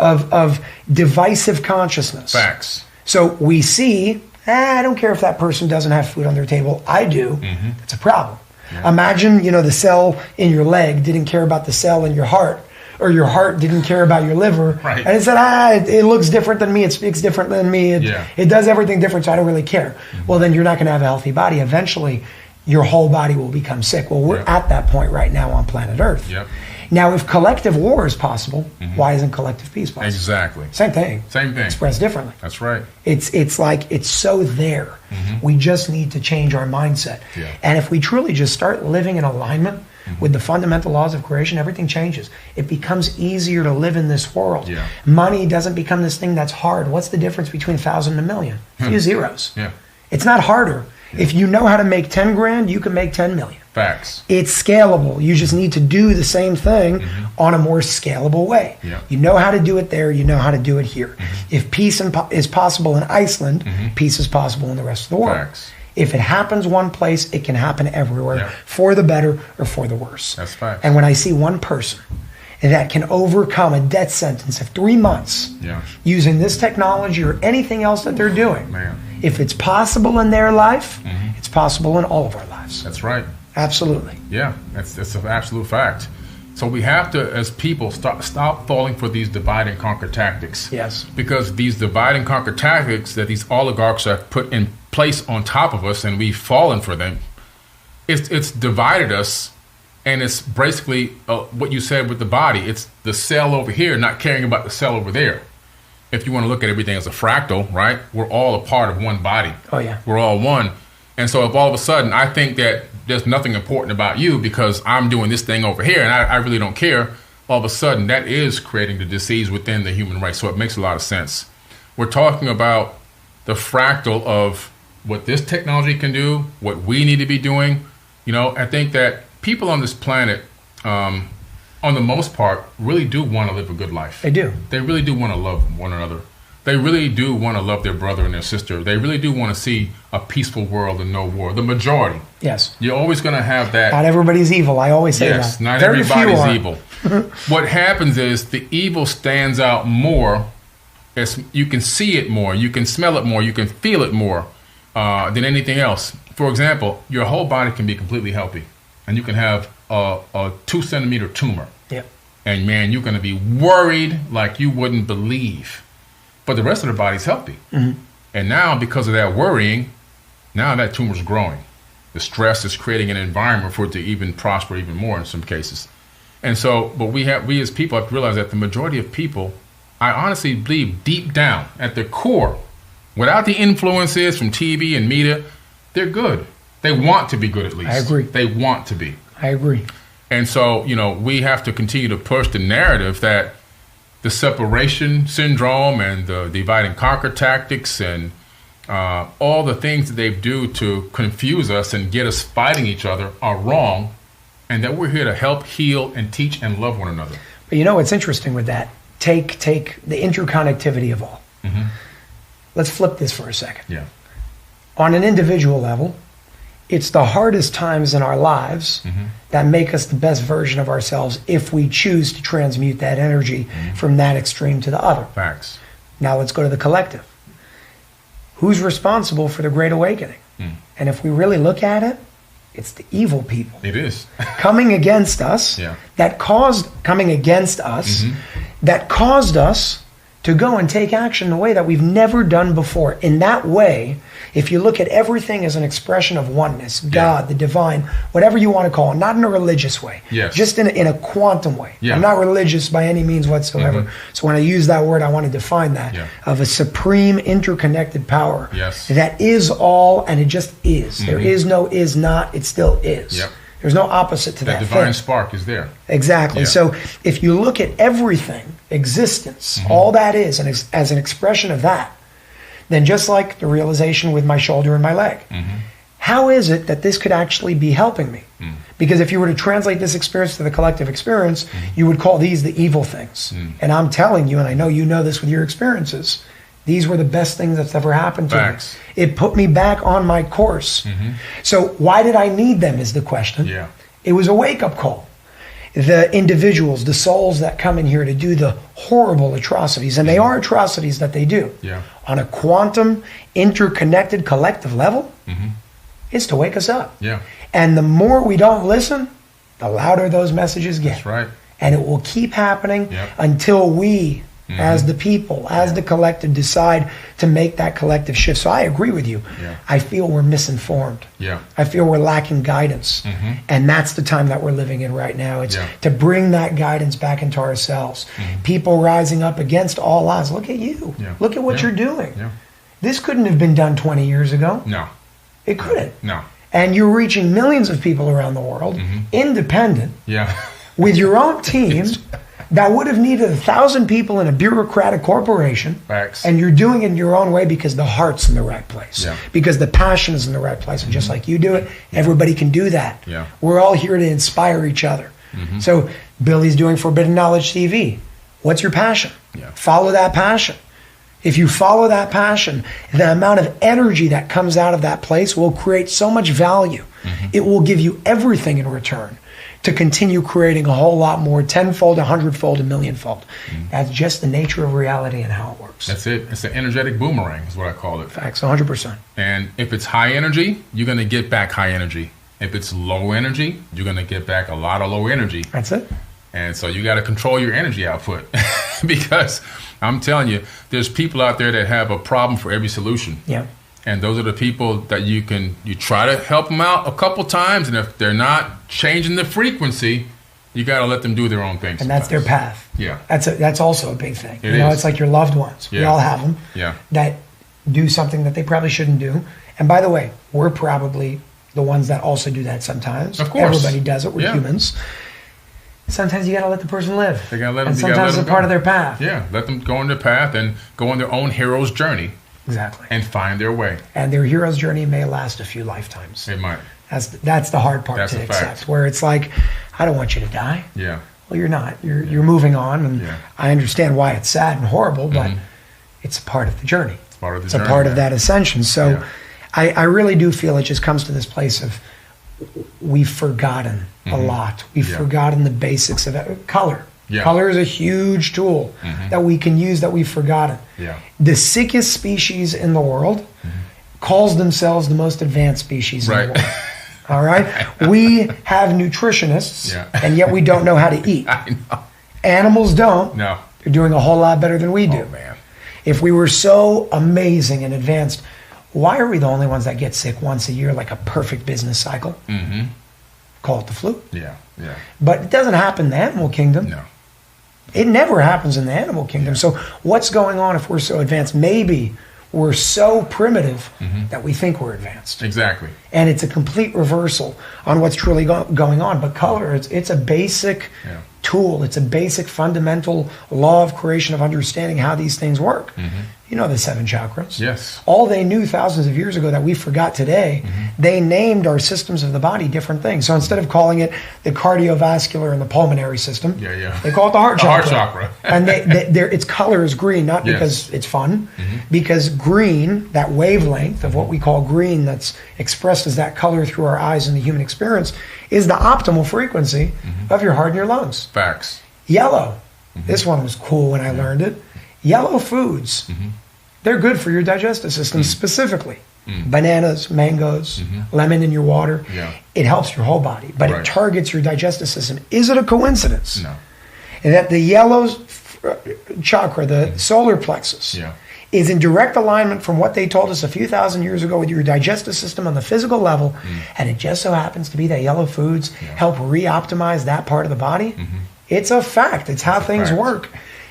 of divisive consciousness. Facts. So we see, I don't care if that person doesn't have food on their table. I do. That's a problem. Imagine, the cell in your leg didn't care about the cell in your heart, or your heart didn't care about your liver. Right. And it said, it looks different than me. It speaks different than me. It does everything different, so I don't really care. Well, then you're not going to have a healthy body. Eventually, your whole body will become sick. Well, we're at that point right now on planet Earth. Yep. Now, if collective war is possible, why isn't collective peace possible? Exactly. Same thing. Same thing. Expressed differently. That's right. It's like it's so there. We just need to change our mindset. Yeah. And if we truly just start living in alignment with the fundamental laws of creation, everything changes. It becomes easier to live in this world. Yeah. Money doesn't become this thing that's hard. What's the difference between 1,000 and a million? A few zeros. Yeah. It's not harder. If you know how to make 10 grand, you can make 10 million. Facts. It's scalable. You just need to do the same thing on a more scalable way. Yeah. You know how to do it there. You know how to do it here. If peace is possible in Iceland, peace is possible in the rest of the world. Facts. If it happens one place, it can happen everywhere, Yeah. for the better or for the worse. That's facts. And when I see one person that can overcome a death sentence of 3 months using this technology or anything else that they're doing, Man. if it's possible in their life, it's possible in all of our lives. That's right. Absolutely. Yeah, that's an absolute fact. So we have to, as people, stop falling for these divide and conquer tactics. Yes. Because these divide and conquer tactics that these oligarchs have put in place on top of us, and we've fallen for them, it's divided us, and it's basically what you said with the body. It's the cell over here not caring about the cell over there. If you want to look at everything as a fractal, right? We're all a part of one body. Oh, yeah. We're all one. And so if all of a sudden I think that there's nothing important about you because I'm doing this thing over here and I really don't care, all of a sudden that is creating the disease within the human race. So it makes a lot of sense. We're talking about the fractal of what this technology can do, what we need to be doing. I think that people on this planet, on the most part, really do want to live a good life. They do. They really do want to love one another. They really do want to love their brother and their sister. They really do want to see a peaceful world and no war. The majority. Yes. You're always going to have that. Not everybody's evil. I always say that. Yes, not Very few everybody's are. evil. What happens is the evil stands out more. As you can see it more. You can smell it more. You can feel it more than anything else. For example, your whole body can be completely healthy. And you can have a 2-centimeter tumor. Yep. And man, you're going to be worried like you wouldn't believe. But the rest of the body's healthy. And now, because of that worrying, now that tumor's growing. The stress is creating an environment for it to even prosper even more in some cases. And so, but we as people have to realize that the majority of people, I honestly believe deep down at their core, without the influences from TV and media, they're good. They want to be good at least. I agree. They want to be. I agree. And so, we have to continue to push the narrative that the separation syndrome and the divide and conquer tactics and all the things that they do to confuse us and get us fighting each other are wrong, and that we're here to help, heal, and teach and love one another. But what's interesting with that? Take the interconnectivity of all. Let's flip this for a second. Yeah. On an individual level, it's the hardest times in our lives that make us the best version of ourselves if we choose to transmute that energy from that extreme to the other. Facts. Now let's go to the collective. Who's responsible for the Great Awakening? And if we really look at it, it's the evil people. It is. Coming against us, Yeah. that caused us to go and take action in a way that we've never done before. In that way, if you look at everything as an expression of oneness, God, the divine, whatever you want to call it, not in a religious way, Yes. just in a quantum way. Yeah. I'm not religious by any means whatsoever. So when I use that word, I want to define that, of a supreme interconnected power Yes. that is all and it just is. There is no is not, it still is. Yep. There's no opposite to that divine thing. spark is there. Exactly. Yeah. So if you look at everything, existence, all that is, and as an expression of that, then just like the realization with my shoulder and my leg, how is it that this could actually be helping me? Because if you were to translate this experience to the collective experience, you would call these the evil things. And I'm telling you, and I know you know this with your experiences, these were the best things that's ever happened to Facts. me. It put me back on my course. So why did I need them is the question. Yeah. It was a wake-up call. the individuals, the souls that come in here to do the horrible atrocities, and they are atrocities that they do, on a quantum, interconnected, collective level, is to wake us up. Yeah. And the more we don't listen, the louder those messages get. That's right. And it will keep happening until we, as the people, as the collective, decide to make that collective shift. So I agree with you. I feel we're misinformed. I feel we're lacking guidance. And that's the time that we're living in right now. It's to bring that guidance back into ourselves. People rising up against all odds. Look at you. Look at what you're doing. This couldn't have been done 20 years ago. No. It couldn't. No. And you're reaching millions of people around the world, independent, with your own team that would have needed 1,000 people in a bureaucratic corporation. Facts. And you're doing it in your own way because the heart's in the right place, because the passion is in the right place. And just like you do it, everybody can do that. We're all here to inspire each other. So Billy's doing Forbidden Knowledge TV. What's your passion? Follow that passion. If you follow that passion, the amount of energy that comes out of that place will create so much value. It will give you everything in return to continue creating a whole lot more, tenfold, 100-fold, a millionfold. That's just the nature of reality and how it works. That's it. It's an energetic boomerang is what I call it. Facts, 100%. And if it's high energy, you're going to get back high energy. If it's low energy, you're going to get back a lot of low energy. That's it. And so you got to control your energy output because I'm telling you, there's people out there that have a problem for every solution. And those are the people that you try to help them out a couple times, and if they're not changing the frequency, you got to let them do their own thing. And that's their path. That's also a big thing. It's like your loved ones. We all have them that do something that they probably shouldn't do. And by the way, we're probably the ones that also do that sometimes. Of course. Everybody does it. We're humans. Sometimes you got to let the person live. They gotta let them, and sometimes it's a part of their path. Let them go on their path and go on their own hero's journey. Exactly. And find their way. And their hero's journey may last a few lifetimes. It might. That's the hard part to accept. Where it's like, I don't want you to die. Well, you're not. You're moving on, and I understand why it's sad and horrible, but it's a part of the journey. It's part of the journey. It's a part of that ascension. So I really do feel it just comes to this place of we've forgotten a lot. We've forgotten the basics of it. Color. Color is a huge tool that we can use that we've forgotten. The sickest species in the world calls themselves the most advanced species in the world. All right? We have nutritionists, and yet we don't know how to eat. I know. Animals don't. No. They're doing a whole lot better than we do. Oh, man. If we were so amazing and advanced, why are we the only ones that get sick once a year like a perfect business cycle? Call it the flu. But it doesn't happen in the animal kingdom. No. It never happens in the animal kingdom. So what's going on if we're so advanced? Maybe we're so primitive that we think we're advanced. Exactly. And it's a complete reversal on what's truly going on. But color, it's a basic tool. It's a basic fundamental law of creation of understanding how these things work. You know the 7 chakras. Yes. All they knew thousands of years ago that we forgot today, they named our systems of the body different things. So instead of calling it the cardiovascular and the pulmonary system, they call it the heart chakra. The heart chakra. And its color is green, not because it's fun, because green, that wavelength of what we call green that's expressed as that color through our eyes in the human experience, is the optimal frequency of your heart and your lungs. Facts. Yellow. This one was cool when I learned it. Yellow foods, they're good for your digestive system specifically. Bananas, mangoes, lemon in your water. It helps your whole body, but it targets your digestive system. Is it a coincidence that the yellow chakra, the solar plexus, is in direct alignment from what they told us a few thousand years ago with your digestive system on the physical level, and it just so happens to be that yellow foods help re-optimize that part of the body? It's a fact. It's how things work.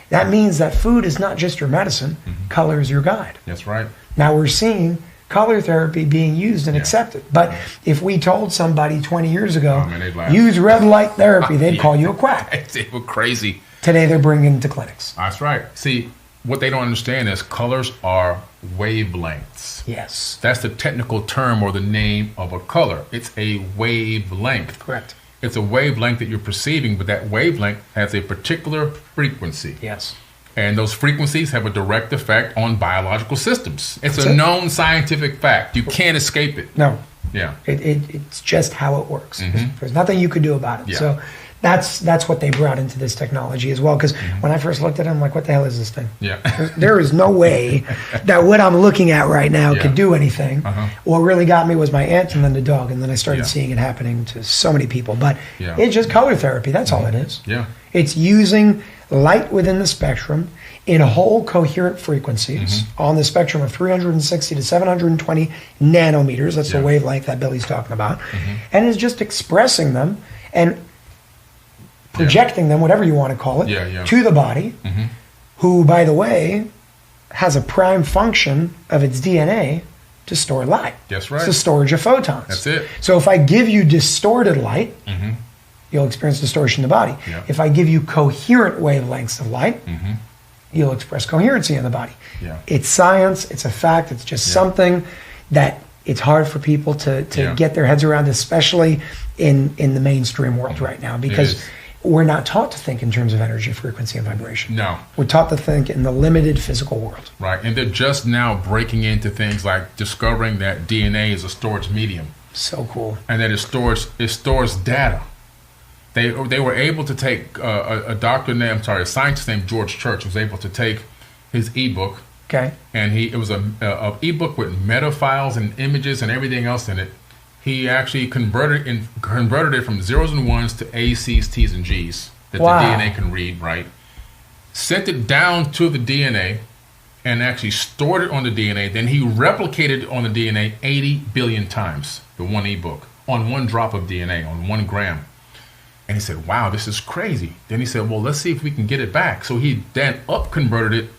That means that food is not just your medicine. Color is your guide. That's right. Now we're seeing color therapy being used and accepted. But if we told somebody 20 years ago, use red light therapy, they'd call you a quack. They were crazy. Today they're bringing it to clinics. That's right. See, what they don't understand is colors are wavelengths. Yes. That's the technical term or the name of a color. It's a wavelength. Correct. It's a wavelength that you're perceiving, but that wavelength has a particular frequency. Yes. And those frequencies have a direct effect on biological systems. It's a known scientific fact. You can't escape it. No. Yeah. It's just how it works. There's nothing you could do about it. So That's what they brought into this technology as well. Because when I first looked at it, I'm like, what the hell is this thing? Yeah. There is no way that what I'm looking at right now Yeah. could do anything. What really got me was my aunt and then the dog, and then I started Yeah. seeing it happening to so many people. But Yeah. it's just color therapy. That's all it is. Yeah. It's using light within the spectrum in whole coherent frequencies on the spectrum of 360 to 720 nanometers. That's Yeah. the wavelength that Billy's talking about. And is just expressing them and projecting them, whatever you want to call it, Yeah, yeah. to the body, who, by the way, has a prime function of its DNA to store light. That's right. It's the storage of photons. That's it. So if I give you distorted light, you'll experience distortion in the body. Yeah. If I give you coherent wavelengths of light, you'll express coherency in the body. Yeah. It's science, it's a fact, it's just something that it's hard for people to Yeah. get their heads around, especially in the mainstream world right now, because is. we're not taught to think in terms of energy, frequency, and vibration. No. We're taught to think in the limited physical world. Right. And they're just now breaking into things like discovering that DNA is a storage medium So cool. and that it stores data. They were able to take a scientist named George Church was able to take his ebook, Okay. and it was a ebook with meta files and images and everything else in it. He actually converted it from zeros and ones to A's, C's, T's, and G's that Wow. the DNA can read, right? Sent it down to the DNA and actually stored it on the DNA. Then he replicated it on the DNA 80 billion times, the one ebook, on one drop of DNA, on 1 gram. And he said, wow, this is crazy. Then he said, well, let's see if we can get it back. So he then converted it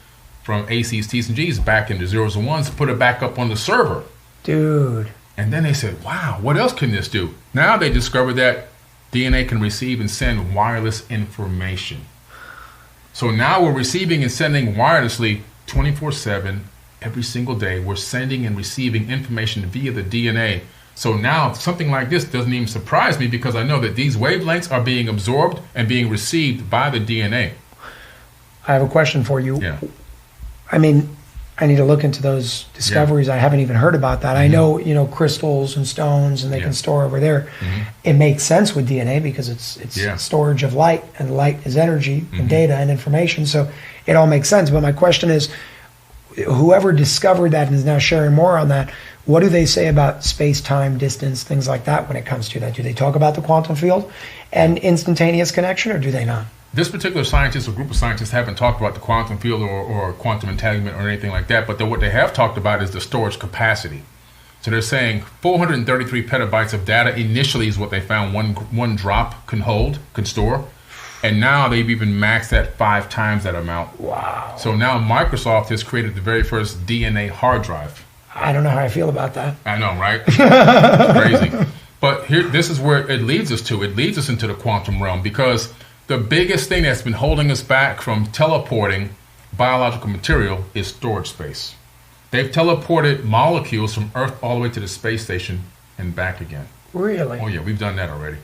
from A's, C's, T's, and G's back into zeros and ones, put it back up on the server. Dude. And then they said, wow, what else can this do? Now they discovered that DNA can receive and send wireless information. So now we're receiving and sending wirelessly 24/7 every single day. We're sending and receiving information via the DNA. So now something like this doesn't even surprise me because I know that these wavelengths are being absorbed and being received by the DNA. I have a question for you. Yeah. I mean, I need to look into those discoveries. I haven't even heard about that. I know, crystals and stones, and they can store over there. It makes sense with DNA because it's storage of light, and light is energy and data and information. So it all makes sense. But my question is, whoever discovered that and is now sharing more on that, what do they say about space, time, distance, things like that when it comes to that? Do they talk about the quantum field and instantaneous connection, or do they not? This particular scientist or group of scientists haven't talked about the quantum field or quantum entanglement or anything like that, but what they have talked about is the storage capacity. So they're saying 433 petabytes of data initially is what they found one drop can store. And now they've even maxed that 5 times that amount. Wow. So now Microsoft has created the very first DNA hard drive. I don't know how I feel about that. I know, right? It's crazy. But this is where it leads us to. It leads us into the quantum realm because the biggest thing that's been holding us back from teleporting biological material is storage space. They've teleported molecules from Earth all the way to the space station and back again. Really? Oh yeah, we've done that already.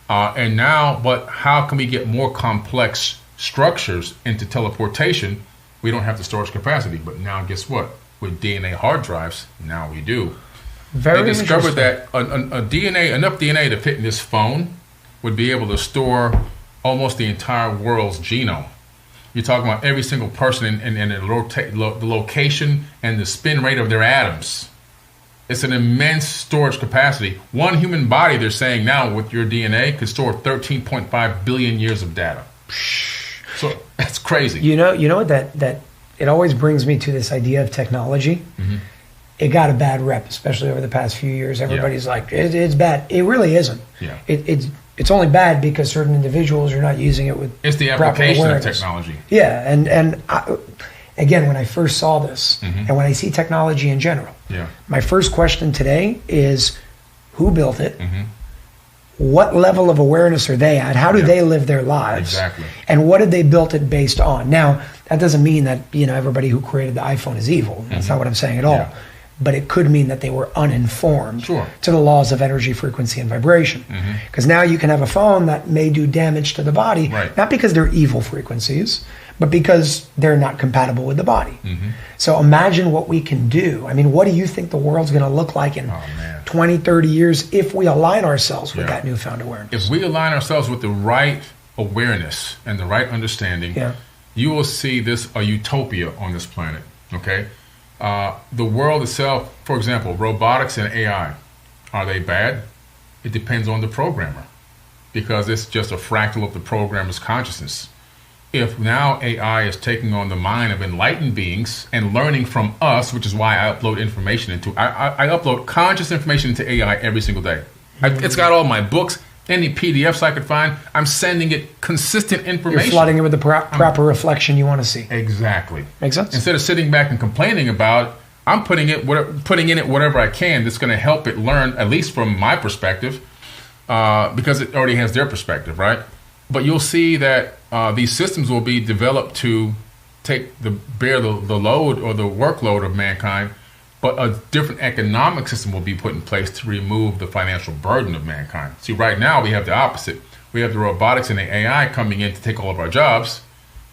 And now, but how can we get more complex structures into teleportation? We don't have the storage capacity. But now guess what? With DNA hard drives, now we do. They discovered that enough DNA to fit in this phone would be able to store almost the entire world's genome. You're talking about every single person and the location and the spin rate of their atoms. It's an immense storage capacity. One human body, they're saying now, with your DNA, could store 13.5 billion years of data. So that's crazy. You know what that it always brings me to this idea of technology. It got a bad rep, especially over the past few years. Everybody's like, it's bad. It really isn't. Yeah. It's only bad because certain individuals are not using it with it's the proper application of awareness. technology. Yeah, and again, when I first saw this, and when I see technology in general, my first question today is, who built it? What level of awareness are they at? How do they live their lives? Exactly. And what did they build it based on? Now, that doesn't mean that everybody who created the iPhone is evil. That's not what I'm saying at all. Yeah. But it could mean that they were uninformed Sure. to the laws of energy, frequency, and vibration. Because now you can have a phone that may do damage to the body, Right. not because they're evil frequencies, but because they're not compatible with the body. So imagine what we can do. I mean, what do you think the world's going to look like in 20, 30 years if we align ourselves with that newfound awareness? If we align ourselves with the right awareness and the right understanding, you will see a utopia on this planet, okay? The world itself, for example, robotics and AI, are they bad? It depends on the programmer, because it's just a fractal of the programmer's consciousness. If now AI is taking on the mind of enlightened beings and learning from us, which is why I upload information I upload conscious information into AI every single day. It's got all my books, any PDFs I could find. I'm sending it consistent information. You're flooding it with the proper reflection you want to see. Exactly. Makes sense? Instead of sitting back and complaining about it, I'm putting in it whatever I can that's going to help it learn, at least from my perspective, because it already has their perspective, right? But you'll see that these systems will be developed to bear the load or the workload of mankind, but a different economic system will be put in place to remove the financial burden of mankind. See, right now we have the opposite. We have the robotics and the AI coming in to take all of our jobs,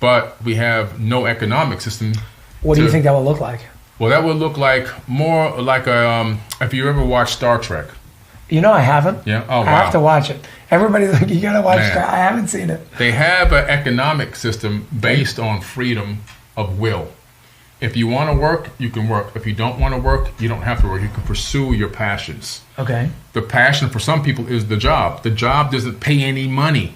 but we have no economic system. What do you think that will look like? Well, that would look like more like if you ever watched Star Trek. You know I haven't. Yeah? Oh, wow. I have to watch it. Everybody's like, you got to watch Star. I haven't seen it. They have an economic system based on freedom of will. If you want to work, you can work. If you don't want to work, you don't have to work. You can pursue your passions. Okay. The passion for some people is the job. The job doesn't pay any money.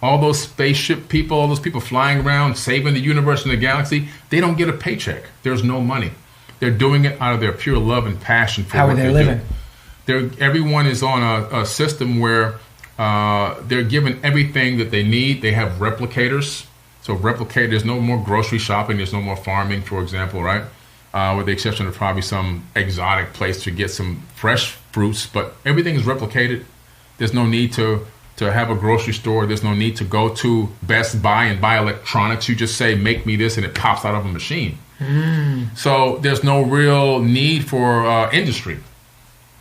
All those spaceship people, all those people flying around, saving the universe and the galaxy, they don't get a paycheck. There's no money. They're doing it out of their pure love and passion for what they living? Do. Everyone is on a system where they're given everything that they need. They have replicators. So there's no more grocery shopping. There's no more farming, for example, right? With the exception of probably some exotic place to get some fresh fruits. But everything is replicated. There's no need to have a grocery store. There's no need to go to Best Buy and buy electronics. You just say, make me this, and it pops out of a machine. So there's no real need for industry.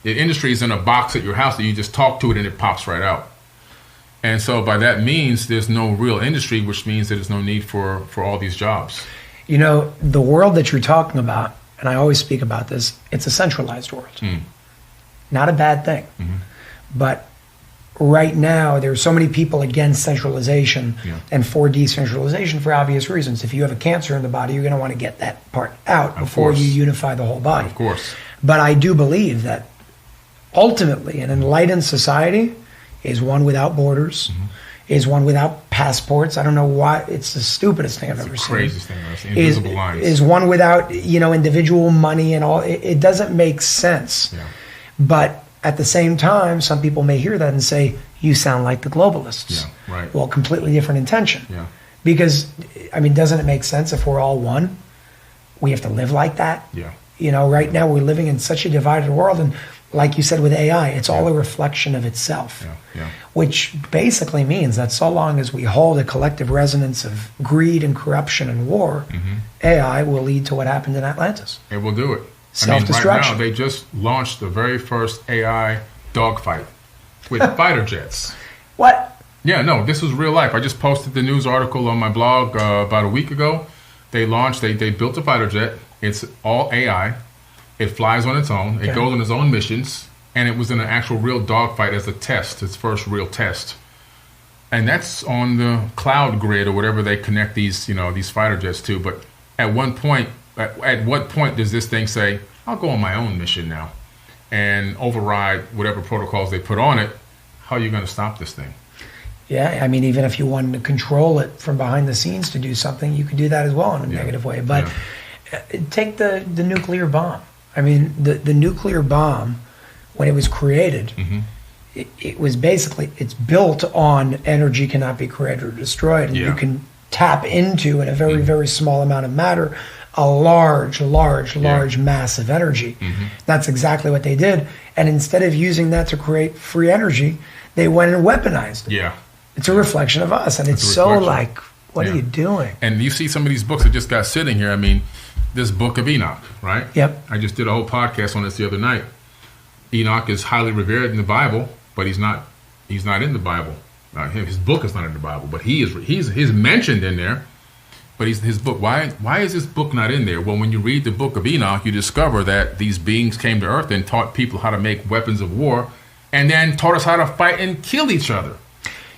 The industry is in a box at your house that you just talk to it and it pops right out. And so by that means, there's no real industry, which means that there's no need for all these jobs. You know, the world that you're talking about, and I always speak about this, it's a centralized world. Not a bad thing. But right now, there's so many people against centralization and for decentralization for obvious reasons. If you have a cancer in the body, you're going to want to get that part out before you unify the whole body. Of course. But I do believe that ultimately an enlightened society is one without borders, is one without passports. I don't know why. It's the stupidest thing I've ever seen. Craziest thing I've seen. Invisible lines. Is one without, individual money and all. It doesn't make sense. But at the same time, some people may hear that and say, you sound like the globalists. Right. Well, completely different intention. Because, doesn't it make sense if we're all one? We have to live like that. Right now we're living in such a divided world, and like you said with AI, it's all a reflection of itself, which basically means that so long as we hold a collective resonance of greed and corruption and war, AI will lead to what happened in Atlantis. It will do it. Self-destruction. Right now, they just launched the very first AI dogfight with fighter jets. What? Yeah, no, this was real life. I just posted the news article on my blog about a week ago. They built a fighter jet. It's all AI. It flies on its own. It goes on its own missions. And it was in an actual real dogfight as a test, its first real test. And that's on the cloud grid or whatever they connect these fighter jets to. But at what point does this thing say, I'll go on my own mission now and override whatever protocols they put on it? How are you going to stop this thing? Yeah, even if you wanted to control it from behind the scenes to do something, you could do that as well in a negative way. But take the nuclear bomb. The nuclear bomb, when it was created, it was basically, it's built on energy cannot be created or destroyed. And you can tap into, in a very, very small amount of matter, a large mass of energy. That's exactly what they did. And instead of using that to create free energy, they went and weaponized it. It's a reflection of us. And it's so like, what are you doing? And you see some of these books that just got sitting here. This book of Enoch, right? Yep. I just did a whole podcast on this the other night. Enoch is highly revered in the Bible, but he's not in the Bible. His book is not in the Bible, but he's mentioned in there. But his book, why is this book not in there? Well, when you read the book of Enoch, you discover that these beings came to earth and taught people how to make weapons of war, and then taught us how to fight and kill each other.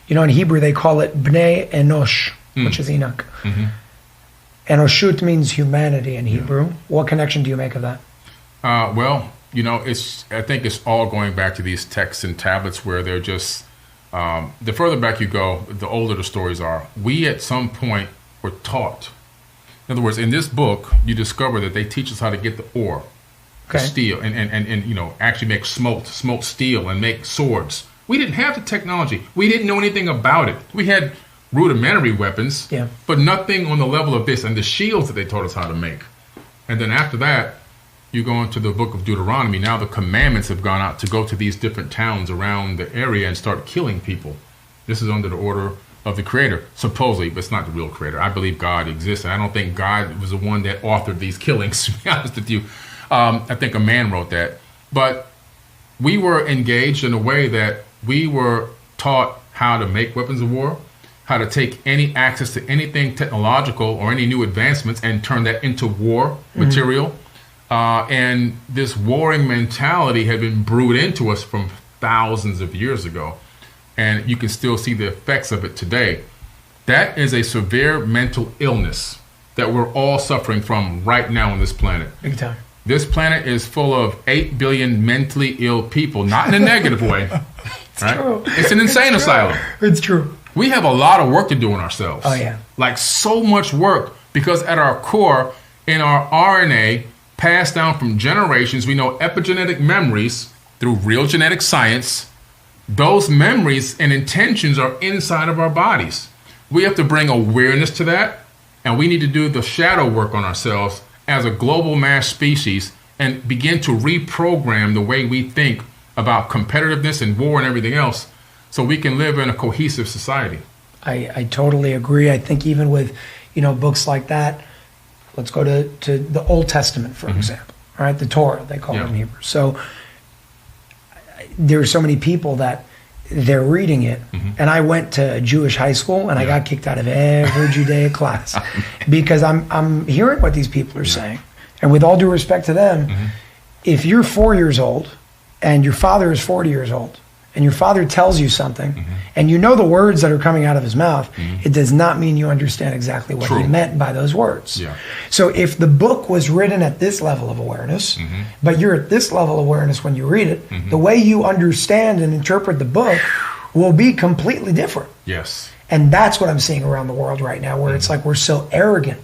You know, in Hebrew, they call it Bnei Enosh, which is Enoch. Mm-hmm. Enoshut means humanity in Hebrew. What connection do you make of that? Well, you know, I think it's all going back to these texts and tablets where they're just, the further back you go, the older the stories are. We at some point were taught. In other words, in this book, you discover that they teach us how to get the ore, the steel, and you know, actually make smoked steel and make swords. We didn't have the technology. We didn't know anything about it. We had rudimentary weapons, but nothing on the level of this, and the shields that they taught us how to make. And then after that, you go into the book of Deuteronomy. Now the commandments have gone out to go to these different towns around the area and start killing people. This is under the order of the Creator, supposedly, but it's not the real Creator. I believe God exists, and I don't think God was the one that authored these killings, to be honest with you. I think a man wrote that. But we were engaged in a way that we were taught how to make weapons of war, how to take any access to anything technological or any new advancements and turn that into war material. And this warring mentality had been brewed into us from thousands of years ago. And you can still see the effects of it today. That is a severe mental illness that we're all suffering from right now on this planet. Big time. This planet is full of 8 billion mentally ill people, not in a negative way. It's true. It's an insane asylum. It's true. We have a lot of work to do on ourselves. Oh, yeah. Like so much work, because at our core, in our RNA, passed down from generations, we know epigenetic memories through real genetic science. Those memories and intentions are inside of our bodies. We have to bring awareness to that, and we need to do the shadow work on ourselves as a global mass species and begin to reprogram the way we think about competitiveness and war and everything else so we can live in a cohesive society. I totally agree. I think even with, you know, books like that, let's go to the Old Testament, for example, right? The Torah, they call it in Hebrew. So there are so many people that they're reading it. And I went to a Jewish high school and I got kicked out of every Judaic class because I'm hearing what these people are saying. And with all due respect to them, if you're 4 years old and your father is 40 years old and your father tells you something and you know the words that are coming out of his mouth, it does not mean you understand exactly what he meant by those words. So if the book was written at this level of awareness, but you're at this level of awareness when you read it, the way you understand and interpret the book will be completely different. Yes. And that's what I'm seeing around the world right now, where it's like we're so arrogant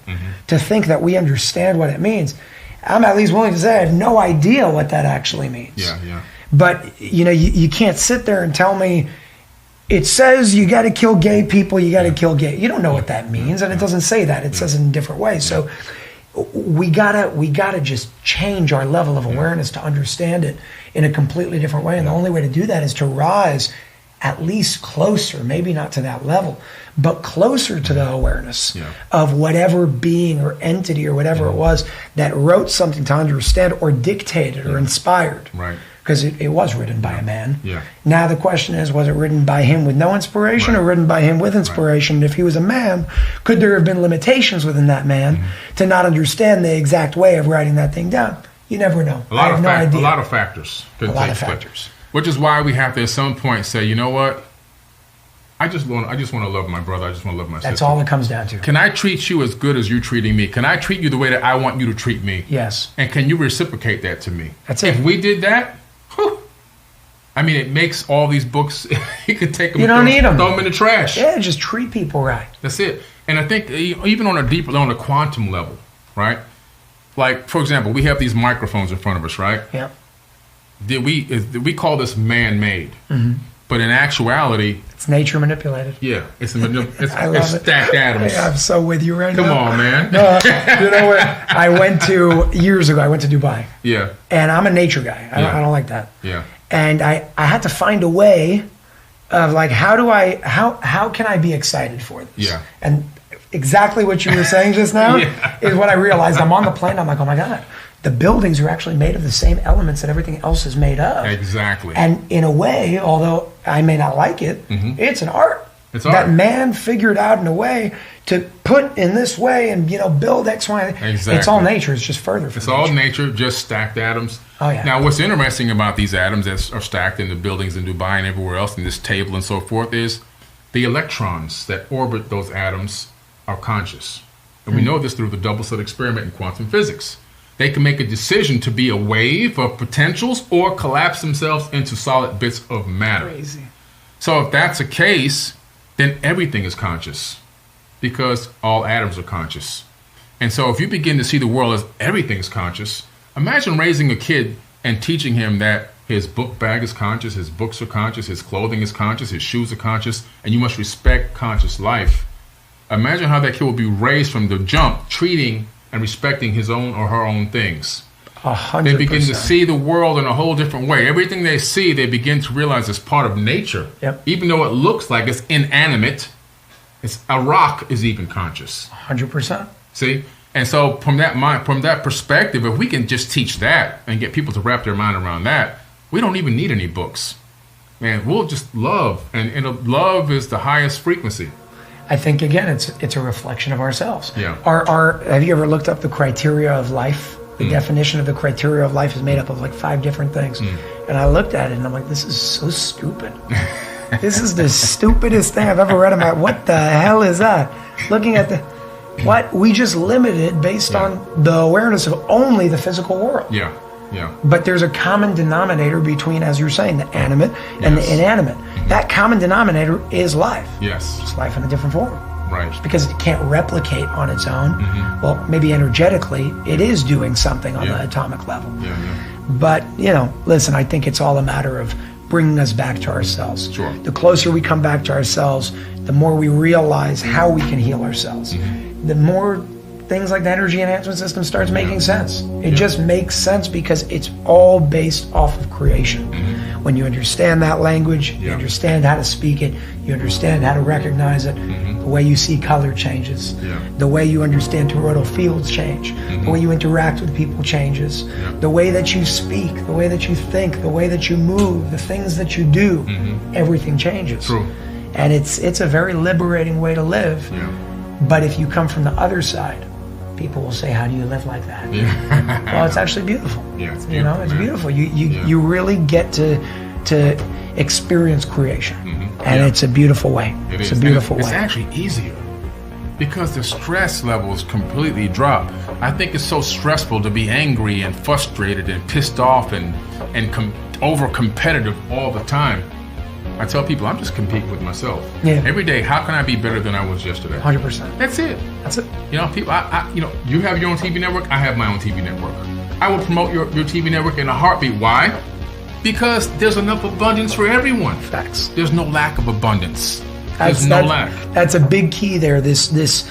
to think that we understand what it means. I'm at least willing to say I have no idea what that actually means. But, you know, you can't sit there and tell me, it says you got to kill gay people, you got to kill gay. You don't know what that means, and it doesn't say that. It says it in different ways. So we gotta just change our level of awareness to understand it in a completely different way. And the only way to do that is to rise at least closer, maybe not to that level, but closer to the awareness of whatever being or entity or whatever it was that wrote something to understand or dictated or inspired. Right. Because it was written by a man. Now the question is, was it written by him with no inspiration or written by him with inspiration? If he was a man, could there have been limitations within that man to not understand the exact way of writing that thing down? You never know. A lot of factors. A lot of factors. Which is why we have to at some point say, you know what? I just want to love my brother. I just want to love my sister. That's all it comes down to. Can I treat you as good as you're treating me? Can I treat you the way that I want you to treat me? Yes. And can you reciprocate that to me? That's it. If we did that, I mean, it makes all these books, you could take them, you don't need them. Throw them in the trash. Yeah, just treat people right. That's it. And I think even on a quantum level, right? Like, for example, we have these microphones in front of us, right? Yeah. We call this man-made. But in actuality, it's nature manipulated. Yeah, it's stacked atoms. I'm so with you right now. Come on, man. No, you know what? Years ago, I went to Dubai. Yeah. And I'm a nature guy. I don't like that. Yeah. And I had to find a way of like, how can I be excited for this? Yeah. And exactly what you were saying just now is what I realized. I'm on the plane. I'm like, oh my God. The buildings are actually made of the same elements that everything else is made of. Exactly. And in a way, although I may not like it, it's an art. It's that art. man figured out in a way to put in this way and build X, Y. Exactly. It's all nature. It's just further from It's all nature, just stacked atoms. Oh, yeah. Now, what's interesting about these atoms that are stacked in the buildings in Dubai and everywhere else, in this table and so forth, is the electrons that orbit those atoms are conscious. And we know this through the double slit experiment in quantum physics. They can make a decision to be a wave of potentials or collapse themselves into solid bits of matter. Crazy. So if that's the case, then everything is conscious because all atoms are conscious. And so if you begin to see the world as everything is conscious, imagine raising a kid and teaching him that his book bag is conscious, his books are conscious, his clothing is conscious, his shoes are conscious, and you must respect conscious life. Imagine how that kid will be raised from the jump, treating and respecting his own or her own things. 100%. They begin to see the world in a whole different way. Everything they see, they begin to realize is part of nature. Yep. Even though it looks like it's inanimate, a rock is even conscious. 100%. See? And so from that perspective, if we can just teach that and get people to wrap their mind around that, we don't even need any books. Man, we'll just love. And love is the highest frequency. I think, again, it's a reflection of ourselves. Yeah. Have you ever looked up the criteria of life? The definition of the criteria of life is made up of like 5 different things. And I looked at it and I'm like, this is so stupid. This is the stupidest thing I've ever read in my, what the hell is that? Looking at what we just limited based on the awareness of only the physical world. Yeah. Yeah. But there's a common denominator between, as you're saying, the animate and the inanimate. That common denominator is life. Yes. Just life in a different form. Right. Just because it can't replicate on its own, well, maybe energetically, it is doing something on the atomic level. But, listen, I think it's all a matter of bringing us back to ourselves. Sure. The closer we come back to ourselves, the more we realize how we can heal ourselves. The more things like the energy enhancement system starts making sense. It just makes sense because it's all based off of creation. When you understand that language, you understand how to speak it, you understand how to recognize it, the way you see color changes, the way you understand toroidal fields change, the way you interact with people changes, the way that you speak, the way that you think, the way that you move, the things that you do, everything changes. True. And it's a very liberating way to live. But if you come from the other side, people will say, how do you live like that? Well, it's actually beautiful. Yeah, it's beautiful, it's man. beautiful. You really get to experience creation. And it's a beautiful way. It's a beautiful way. It's actually easier because the stress levels completely drop. I think it's so stressful to be angry and frustrated and pissed off and over competitive all the time. I tell people I'm just competing with myself. Every day, how can I be better than I was yesterday? 100%. That's it. That's it. People, you have your own TV network, I have my own TV network. I will promote your TV network in a heartbeat. Why? Because there's enough abundance for everyone. Facts. There's no lack of abundance. There's no lack. That's a big key there. This is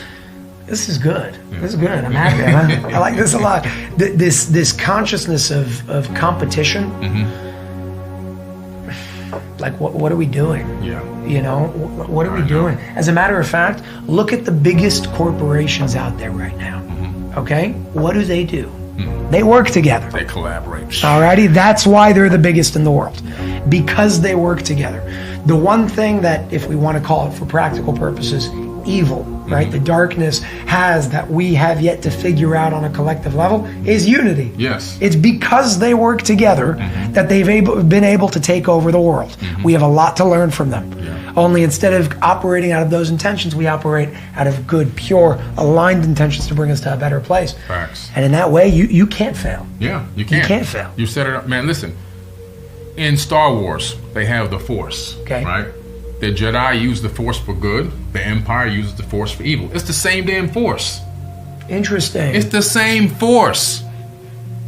good. This is good. I'm happy. I like this a lot. This consciousness of competition. Like, what are we doing? What are we doing? As a matter of fact, look at the biggest corporations out there right now. Okay? What do? They work together. They collaborate. Alrighty? That's why they're the biggest in the world. Because they work together. The one thing that, if we want to call it for practical purposes, evil, right? The darkness has that we have yet to figure out on a collective level is unity. Yes. It's because they work together that they've been able to take over the world. We have a lot to learn from them. Only instead of operating out of those intentions, we operate out of good, pure, aligned intentions to bring us to a better place. Facts. And in that way, you can't fail. Yeah, you can't. You can't fail. You set it up. Man, listen. In Star Wars, they have the Force. Okay. Right? The Jedi use the Force for good. The Empire uses the Force for evil. It's the same damn Force. Interesting. It's the same Force.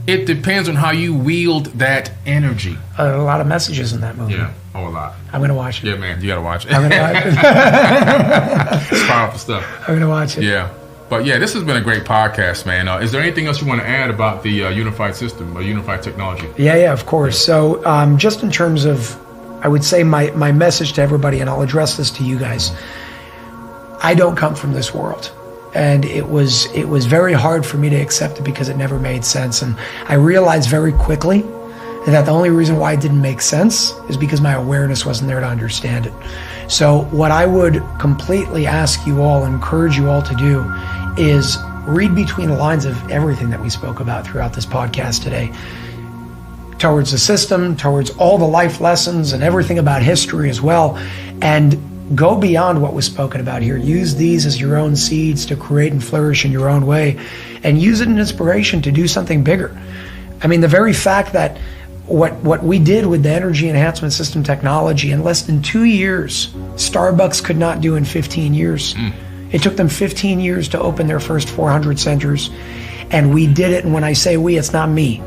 It depends on how you wield that energy. A lot of messages in that movie. Yeah. Oh, a lot. I'm going to watch it. Yeah, man. You got to watch it. I'm going to watch it. It's powerful stuff. I'm going to watch it. Yeah. But yeah, this has been a great podcast, man. Is there anything else you want to add about the unified system or unified technology? Yeah, of course. So just in terms of, I would say my message to everybody, and I'll address this to you guys. I don't come from this world. And it was very hard for me to accept it because it never made sense. And I realized very quickly and that the only reason why it didn't make sense is because my awareness wasn't there to understand it. So what I would completely ask you all, encourage you all to do, is read between the lines of everything that we spoke about throughout this podcast today, towards the system, towards all the life lessons and everything about history as well, and go beyond what was spoken about here. Use these as your own seeds to create and flourish in your own way, and use it as inspiration to do something bigger. I mean, the very fact that what we did with the energy enhancement system technology in less than 2 years, Starbucks could not do in 15 years. It took them 15 years to open their first 400 centers, and we did it. And when I say we, it's not me.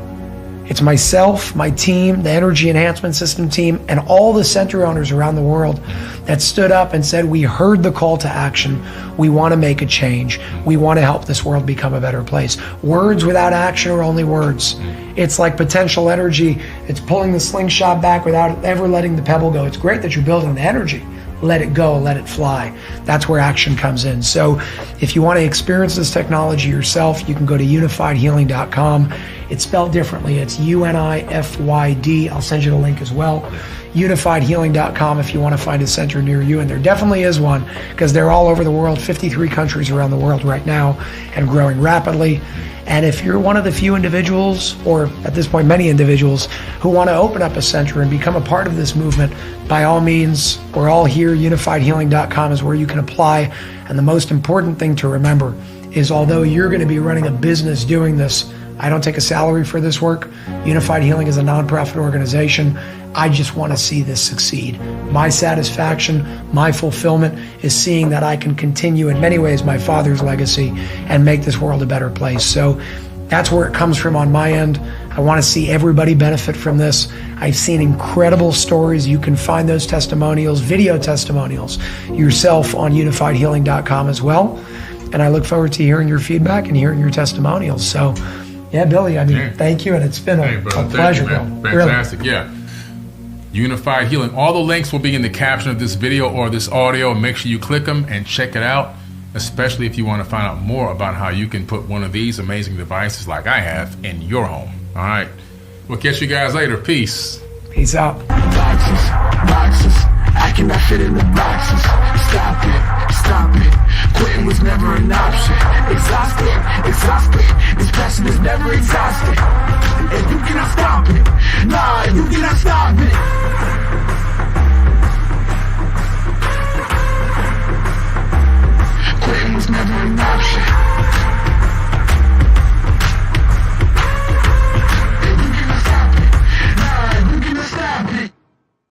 It's myself, my team, the energy enhancement system team, and all the center owners around the world that stood up and said, we heard the call to action. We want to make a change. We want to help this world become a better place. Words without action are only words. It's like potential energy. It's pulling the slingshot back without ever letting the pebble go. It's great that you're building the energy. Let it go, let it fly. That's where action comes in. So if you want to experience this technology yourself, you can go to unifiedhealing.com. It's spelled differently. It's UNIFYD. I'll send you the link as well. Unifiedhealing.com if you want to find a center near you. And there definitely is one, because they're all over the world, 53 countries around the world right now, and growing rapidly. And if you're one of the few individuals, or at this point many individuals, who want to open up a center and become a part of this movement, by all means, we're all here. Unifiedhealing.com is where you can apply. And the most important thing to remember is, although you're going to be running a business doing this, I don't take a salary for this work. Unified Healing is a nonprofit organization. I just want to see this succeed. My satisfaction, my fulfillment is seeing that I can continue in many ways my father's legacy and make this world a better place. So that's where it comes from on my end. I want to see everybody benefit from this. I've seen incredible stories. You can find those testimonials, video testimonials, yourself on unifiedhealing.com as well. And I look forward to hearing your feedback and hearing your testimonials. So yeah, Billy, I mean, thank you. And it's been a pleasure, bro. Fantastic. Really. Yeah. Unified Healing. All the links will be in the caption of this video or this audio. Make sure you click them and check it out, especially if you want to find out more about how you can put one of these amazing devices like I have in your home. All right. We'll catch you guys later. Peace. Peace out. Boxes, I cannot fit in the boxes. Stop it. Quitting was never an option. Exhausted. This passion is never exhausted. And you cannot stop it. Nah, you cannot stop it.